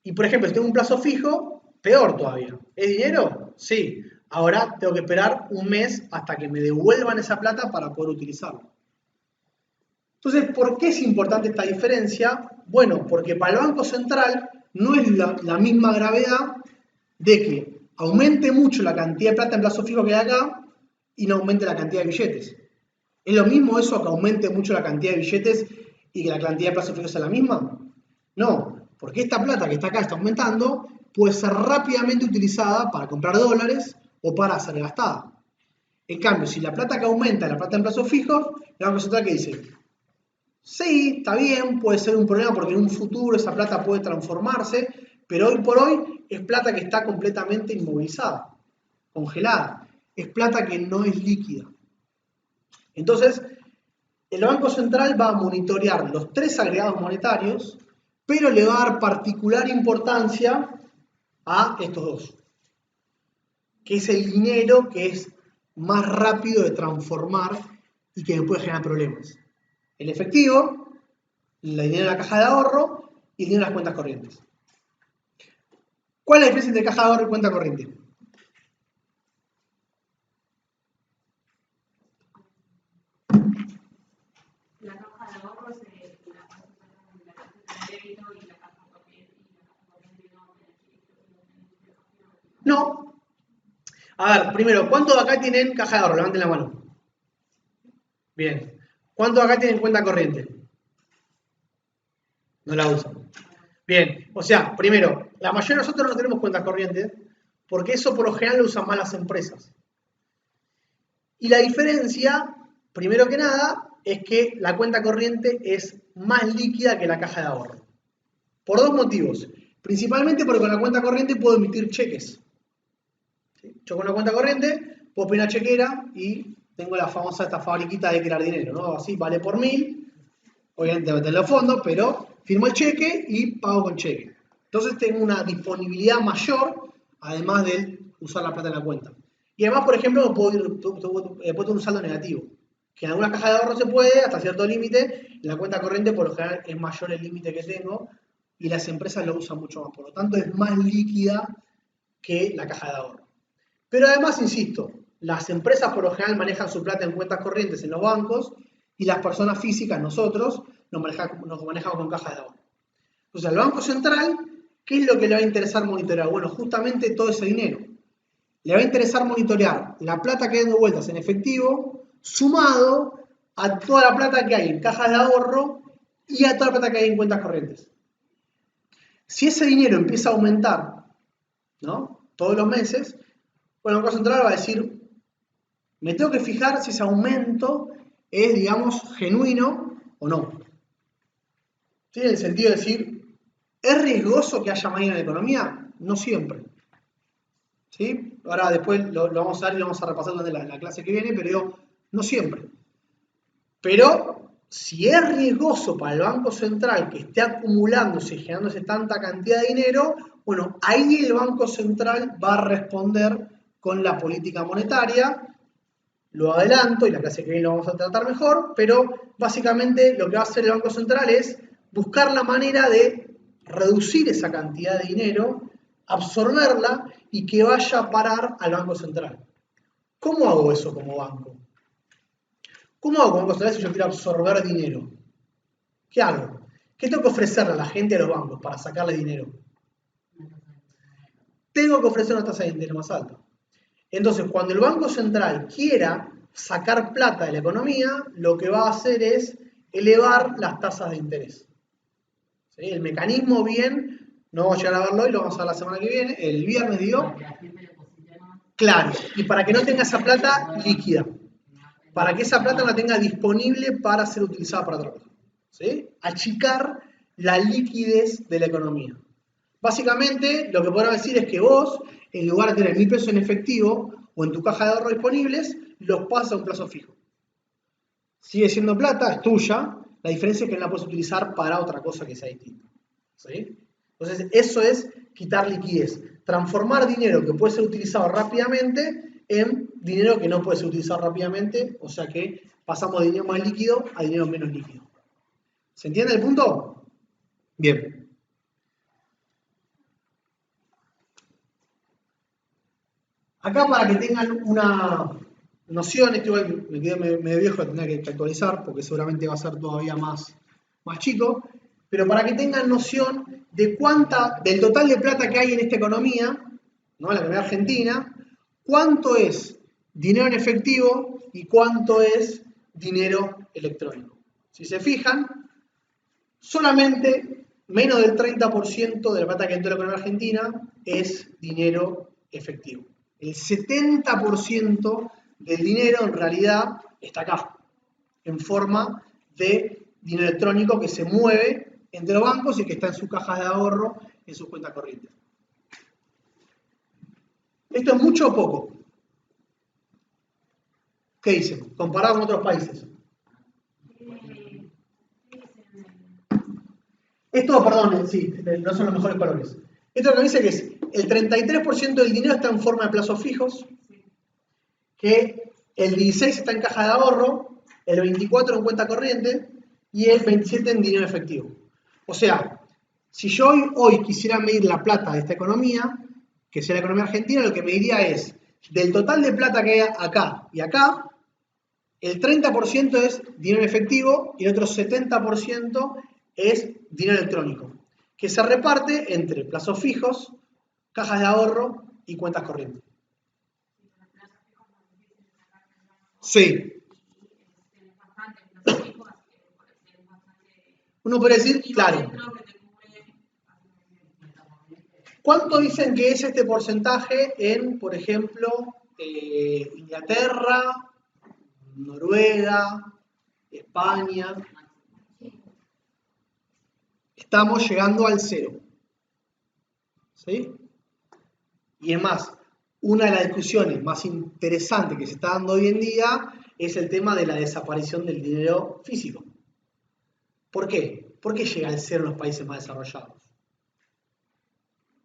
Y por ejemplo, si tengo un plazo fijo, peor todavía. ¿Es dinero? Sí. Ahora tengo que esperar un mes hasta que me devuelvan esa plata para poder utilizarla. Entonces, ¿por qué es importante esta diferencia? Bueno, porque para el Banco Central no es la misma gravedad de que aumente mucho la cantidad de plata en plazo fijo que hay acá y no aumente la cantidad de billetes. ¿Es lo mismo eso que aumente mucho la cantidad de billetes y que la cantidad de plazo fijo sea la misma? No, porque esta plata que está acá está aumentando puede ser rápidamente utilizada para comprar dólares o para ser gastada. En cambio, si la plata que aumenta es la plata en plazos fijos, el Banco Central que dice, sí, está bien, puede ser un problema porque en un futuro esa plata puede transformarse, pero hoy por hoy es plata que está completamente inmovilizada, congelada. Es plata que no es líquida. Entonces, el Banco Central va a monitorear los tres agregados monetarios, pero le va a dar particular importancia a estos dos, que es el dinero que es más rápido de transformar y que me puede generar problemas. El efectivo, el dinero en la caja de ahorro y el dinero en las cuentas corrientes. ¿Cuál es la diferencia entre caja de ahorro y cuenta corriente? La caja de ahorro es la caja de débito y la caja corriente No. A ver, primero, ¿cuántos de acá tienen caja de ahorro? Levanten la mano. Bien. ¿Cuántos de acá tienen cuenta corriente? No la usan. Bien. O sea, primero, la mayoría de nosotros no tenemos cuentas corrientes porque eso por lo general lo usan más las empresas. Y la diferencia, primero que nada, es que la cuenta corriente es más líquida que la caja de ahorro. Por dos motivos. Principalmente porque con la cuenta corriente puedo emitir cheques. ¿Sí? Yo con una cuenta corriente puedo pedir una chequera y tengo la famosa esta fabriquita de crear dinero, ¿no? Así vale por 1000, obviamente meter los fondos, pero firmo el cheque y pago con cheque. Entonces tengo una disponibilidad mayor, además de usar la plata en la cuenta. Y además, por ejemplo, puedo tener un saldo negativo, que en alguna caja de ahorro se puede, hasta cierto límite, en la cuenta corriente por lo general es mayor el límite que tengo, y las empresas lo usan mucho más, por lo tanto es más líquida que la caja de ahorro. Pero además, insisto, las empresas por lo general manejan su plata en cuentas corrientes en los bancos y las personas físicas, nosotros, nos manejamos con caja de ahorro. Entonces, al Banco Central, ¿qué es lo que le va a interesar monitorear? Bueno, justamente todo ese dinero. Le va a interesar monitorear la plata que hay dando vueltas en efectivo, sumado a toda la plata que hay en cajas de ahorro y a toda la plata que hay en cuentas corrientes. Si ese dinero empieza a aumentar, ¿no? Todos los meses, bueno, el Banco Central va a decir, me tengo que fijar si ese aumento es, digamos, genuino o no. Tiene el sentido de decir, ¿es riesgoso que haya magia en la economía? No siempre. ¿Sí? Ahora después lo vamos a ver y lo vamos a repasar durante la clase que viene, pero digo, no siempre. Pero si es riesgoso para el Banco Central que esté acumulándose y generándose tanta cantidad de dinero, bueno, ahí el Banco Central va a responder con la política monetaria. Lo adelanto y la clase que viene lo vamos a tratar mejor, pero básicamente lo que va a hacer el Banco Central es buscar la manera de reducir esa cantidad de dinero, absorberla y que vaya a parar al Banco Central. ¿Cómo hago eso como banco? ¿Cómo hago como Banco Central si yo quiero absorber dinero? ¿Qué hago? ¿Qué tengo que ofrecerle a la gente y a los bancos para sacarle dinero? tengo que ofrecer una tasa de interés más alta. Entonces, cuando el Banco Central quiera sacar plata de la economía, lo que va a hacer es elevar las tasas de interés. ¿Sí? El mecanismo bien, no vamos a llegar a verlo hoy, lo vamos a ver la semana que viene, el viernes digo. Para que la gente deposite más. Claro, y para que no tenga esa plata líquida, para que esa plata la tenga disponible para ser utilizada para otra cosa. ¿Sí? Achicar la liquidez de la economía. Básicamente, lo que podemos decir es que vos, en lugar de tener 1.000 pesos en efectivo o en tu caja de ahorro disponibles, los pasas a un plazo fijo. Sigue siendo plata, es tuya, la diferencia es que no la puedes utilizar para otra cosa que sea distinta. ¿Sí? Entonces, eso es quitar liquidez. Transformar dinero que puede ser utilizado rápidamente en dinero que no puede ser utilizado rápidamente, o sea que pasamos de dinero más líquido a dinero menos líquido. ¿Se entiende el punto? Bien. Acá para que tengan una noción, esto igual me quedé medio viejo, tendría que actualizar porque seguramente va a ser todavía más chico, pero para que tengan noción de del total de plata que hay en esta economía, ¿no? La economía argentina, cuánto es dinero en efectivo y cuánto es dinero electrónico. Si se fijan, solamente menos del 30% de la plata que entra en la economía argentina es dinero efectivo. El 70% del dinero en realidad está acá, en forma de dinero electrónico que se mueve entre los bancos y que está en sus cajas de ahorro, en sus cuentas corrientes. ¿Esto es mucho o poco? ¿Qué dicen? Comparado con otros países. Esto, perdón, sí, no son los mejores colores. Esto lo que dice que es el 33% del dinero está en forma de plazos fijos, que el 16% está en caja de ahorro, el 24% en cuenta corriente y el 27% en dinero efectivo. O sea, si yo hoy quisiera medir la plata de esta economía, que sea la economía argentina, lo que me diría es, del total de plata que hay acá y acá, el 30% es dinero efectivo y el otro 70% es dinero electrónico, que se reparte entre plazos fijos, cajas de ahorro y cuentas corrientes. Sí. Uno puede decir, claro. ¿Cuánto dicen que es este porcentaje en, por ejemplo, Inglaterra, Noruega, España? Estamos llegando al 0. ¿Sí? Y es más, una de las discusiones más interesantes que se está dando hoy en día es el tema de la desaparición del dinero físico. ¿Por qué? ¿Por qué llega al 0 en los países más desarrollados?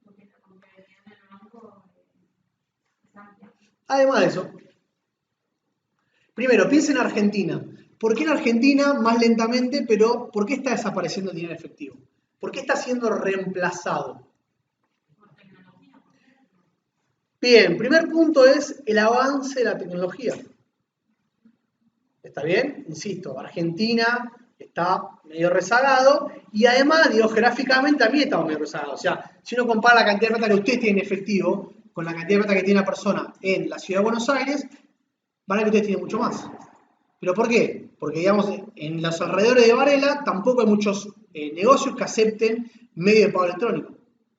Porque la competitividad del banco es amplia. Además de eso, primero, piensa en Argentina. ¿Por qué en Argentina más lentamente, pero por qué está desapareciendo el dinero efectivo? ¿Por qué está siendo reemplazado? Por tecnología. Bien, primer punto es el avance de la tecnología. ¿Está bien? Insisto, Argentina está medio rezagado y además, digo, geográficamente también estamos medio rezagados. O sea, si uno compara la cantidad de plata que ustedes tienen en efectivo con la cantidad de plata que tiene una persona en la ciudad de Buenos Aires, van a ver que ustedes tienen mucho más. ¿Pero por qué? Porque, digamos, en los alrededores de Varela tampoco hay muchos negocios que acepten medio de pago electrónico.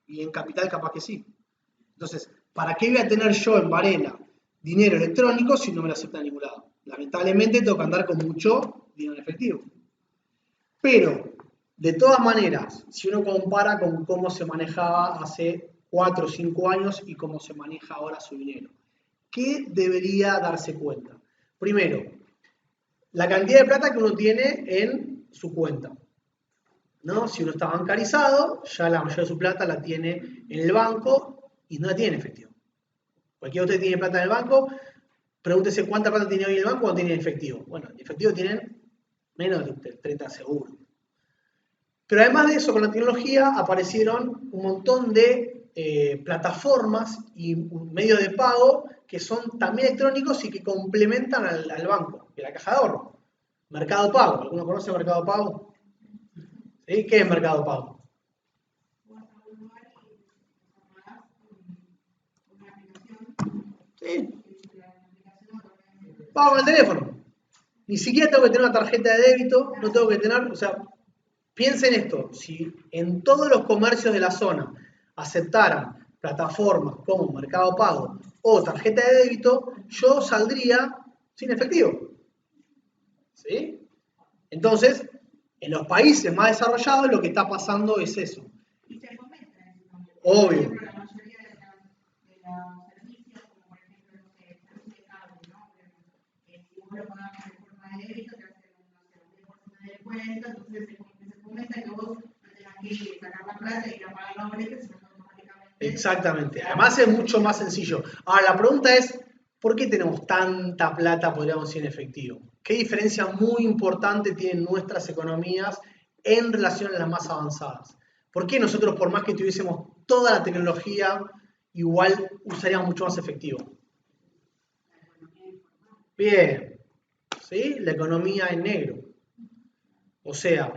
Y en Capital capaz que sí. Entonces, ¿para qué voy a tener yo en Varela dinero electrónico si no me lo aceptan en ningún lado? Lamentablemente tengo que andar con mucho dinero en efectivo. Pero, de todas maneras, si uno compara con cómo se manejaba hace 4 o 5 años y cómo se maneja ahora su dinero, ¿qué debería darse cuenta? Primero, la cantidad de plata que uno tiene en su cuenta, ¿no? Si uno está bancarizado, ya la mayoría de su plata la tiene en el banco y no la tiene en efectivo. Cualquiera de ustedes tiene plata en el banco, pregúntese cuánta plata tiene hoy en el banco o tiene en efectivo. Bueno, en efectivo tienen menos de 30 seguro. Pero además de eso, con la tecnología aparecieron un montón de plataformas y medios de pago que son también electrónicos y que complementan al banco, que la caja de ahorro. Mercado Pago. ¿Alguno conoce Mercado Pago? ¿Sí? ¿Qué es Mercado Pago? Sí. Pago con el teléfono. Ni siquiera tengo que tener una tarjeta de débito, no tengo que tener, o sea, piensen esto, si en todos los comercios de la zona aceptaran plataformas como Mercado Pago o tarjeta de débito, yo saldría sin efectivo. ¿Sí? Entonces, en los países más desarrollados lo que está pasando es eso. Y se fomenta eso también. Obvio. Por ejemplo, la mayoría de los servicios, como por ejemplo los servicios de cable, ¿no? Si vos lo pagás de forma de débito, te hacen un 10% de descuento, entonces se fomenta que vos no tengas que sacar la plata y ir a pagar los boletos, sino que automáticamente. Exactamente. Además es mucho más sencillo. Ahora, la pregunta es, ¿por qué tenemos tanta plata, podríamos decir, en efectivo? ¿Qué diferencia muy importante tienen nuestras economías en relación a las más avanzadas? ¿Por qué nosotros, por más que tuviésemos toda la tecnología, igual usaríamos mucho más efectivo? Bien, ¿sí? La economía en negro. O sea,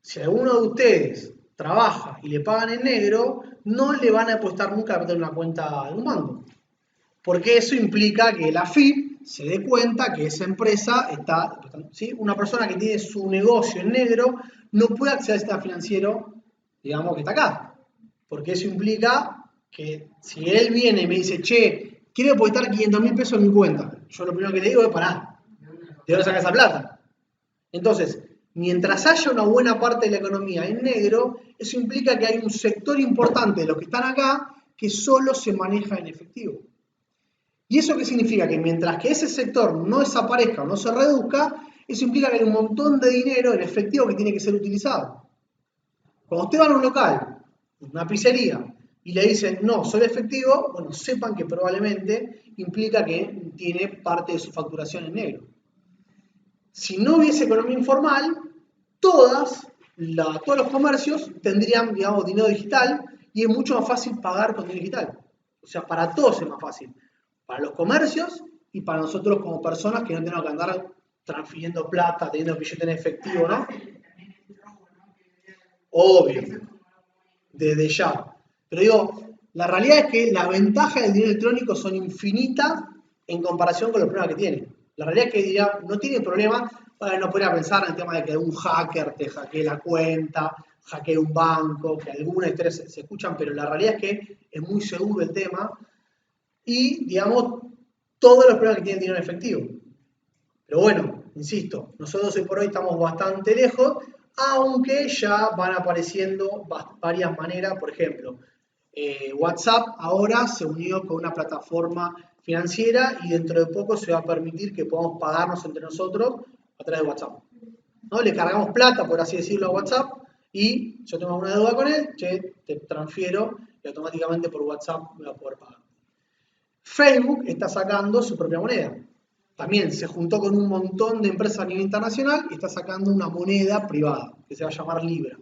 si alguno de ustedes trabaja y le pagan en negro, no le van a apostar nunca a meter una cuenta de un banco. Porque eso implica que la AFIP se dé cuenta que esa empresa está, ¿sí? Una persona que tiene su negocio en negro no puede acceder al sistema financiero, digamos, que está acá. Porque eso implica que si él viene y me dice, che, quiero depositar 500.000 pesos en mi cuenta, yo lo primero que le digo es, pará, ¿de dónde sacas esa plata? Entonces, mientras haya una buena parte de la economía en negro, eso implica que hay un sector importante de los que están acá que solo se maneja en efectivo. ¿Y eso qué significa? Que mientras que ese sector no desaparezca o no se reduzca, eso implica que hay un montón de dinero en efectivo que tiene que ser utilizado. Cuando usted va a un local, una pizzería, y le dicen, no, solo efectivo, bueno, sepan que probablemente implica que tiene parte de su facturación en negro. Si no hubiese economía informal, todos los comercios tendrían, digamos, dinero digital y es mucho más fácil pagar con dinero digital. O sea, para todos es más fácil. Para los comercios y para nosotros como personas que no tenemos que andar transfiriendo plata, teniendo billete en efectivo, ¿no? Obvio, desde ya. Pero digo, la realidad es que las ventajas del dinero electrónico son infinitas en comparación con los problemas que tiene. La realidad es que diría, no tiene problema, no podría pensar en el tema de que un hacker te hackee la cuenta, hackee un banco, que algunas historias se escuchan, pero la realidad es que es muy seguro el tema y, digamos, todos los problemas que tiene el dinero en efectivo. Pero bueno, insisto, nosotros hoy por hoy estamos bastante lejos, aunque ya van apareciendo varias maneras, por ejemplo, WhatsApp ahora se unió con una plataforma financiera y dentro de poco se va a permitir que podamos pagarnos entre nosotros a través de WhatsApp. ¿No? Le cargamos plata, por así decirlo, a WhatsApp y yo tengo una deuda con él, che, te transfiero y automáticamente por WhatsApp me va a poder pagar. Facebook está sacando su propia moneda. También se juntó con un montón de empresas a nivel internacional y está sacando una moneda privada que se va a llamar Libra.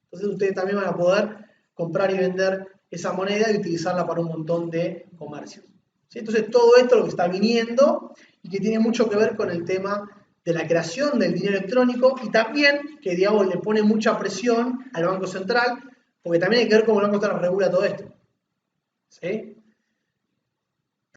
Entonces ustedes también van a poder comprar y vender esa moneda y utilizarla para un montón de comercios. ¿Sí? Entonces todo esto es lo que está viniendo y que tiene mucho que ver con el tema de la creación del dinero electrónico y también que, digamos, le pone mucha presión al Banco Central porque también hay que ver cómo el Banco Central regula todo esto. ¿Sí?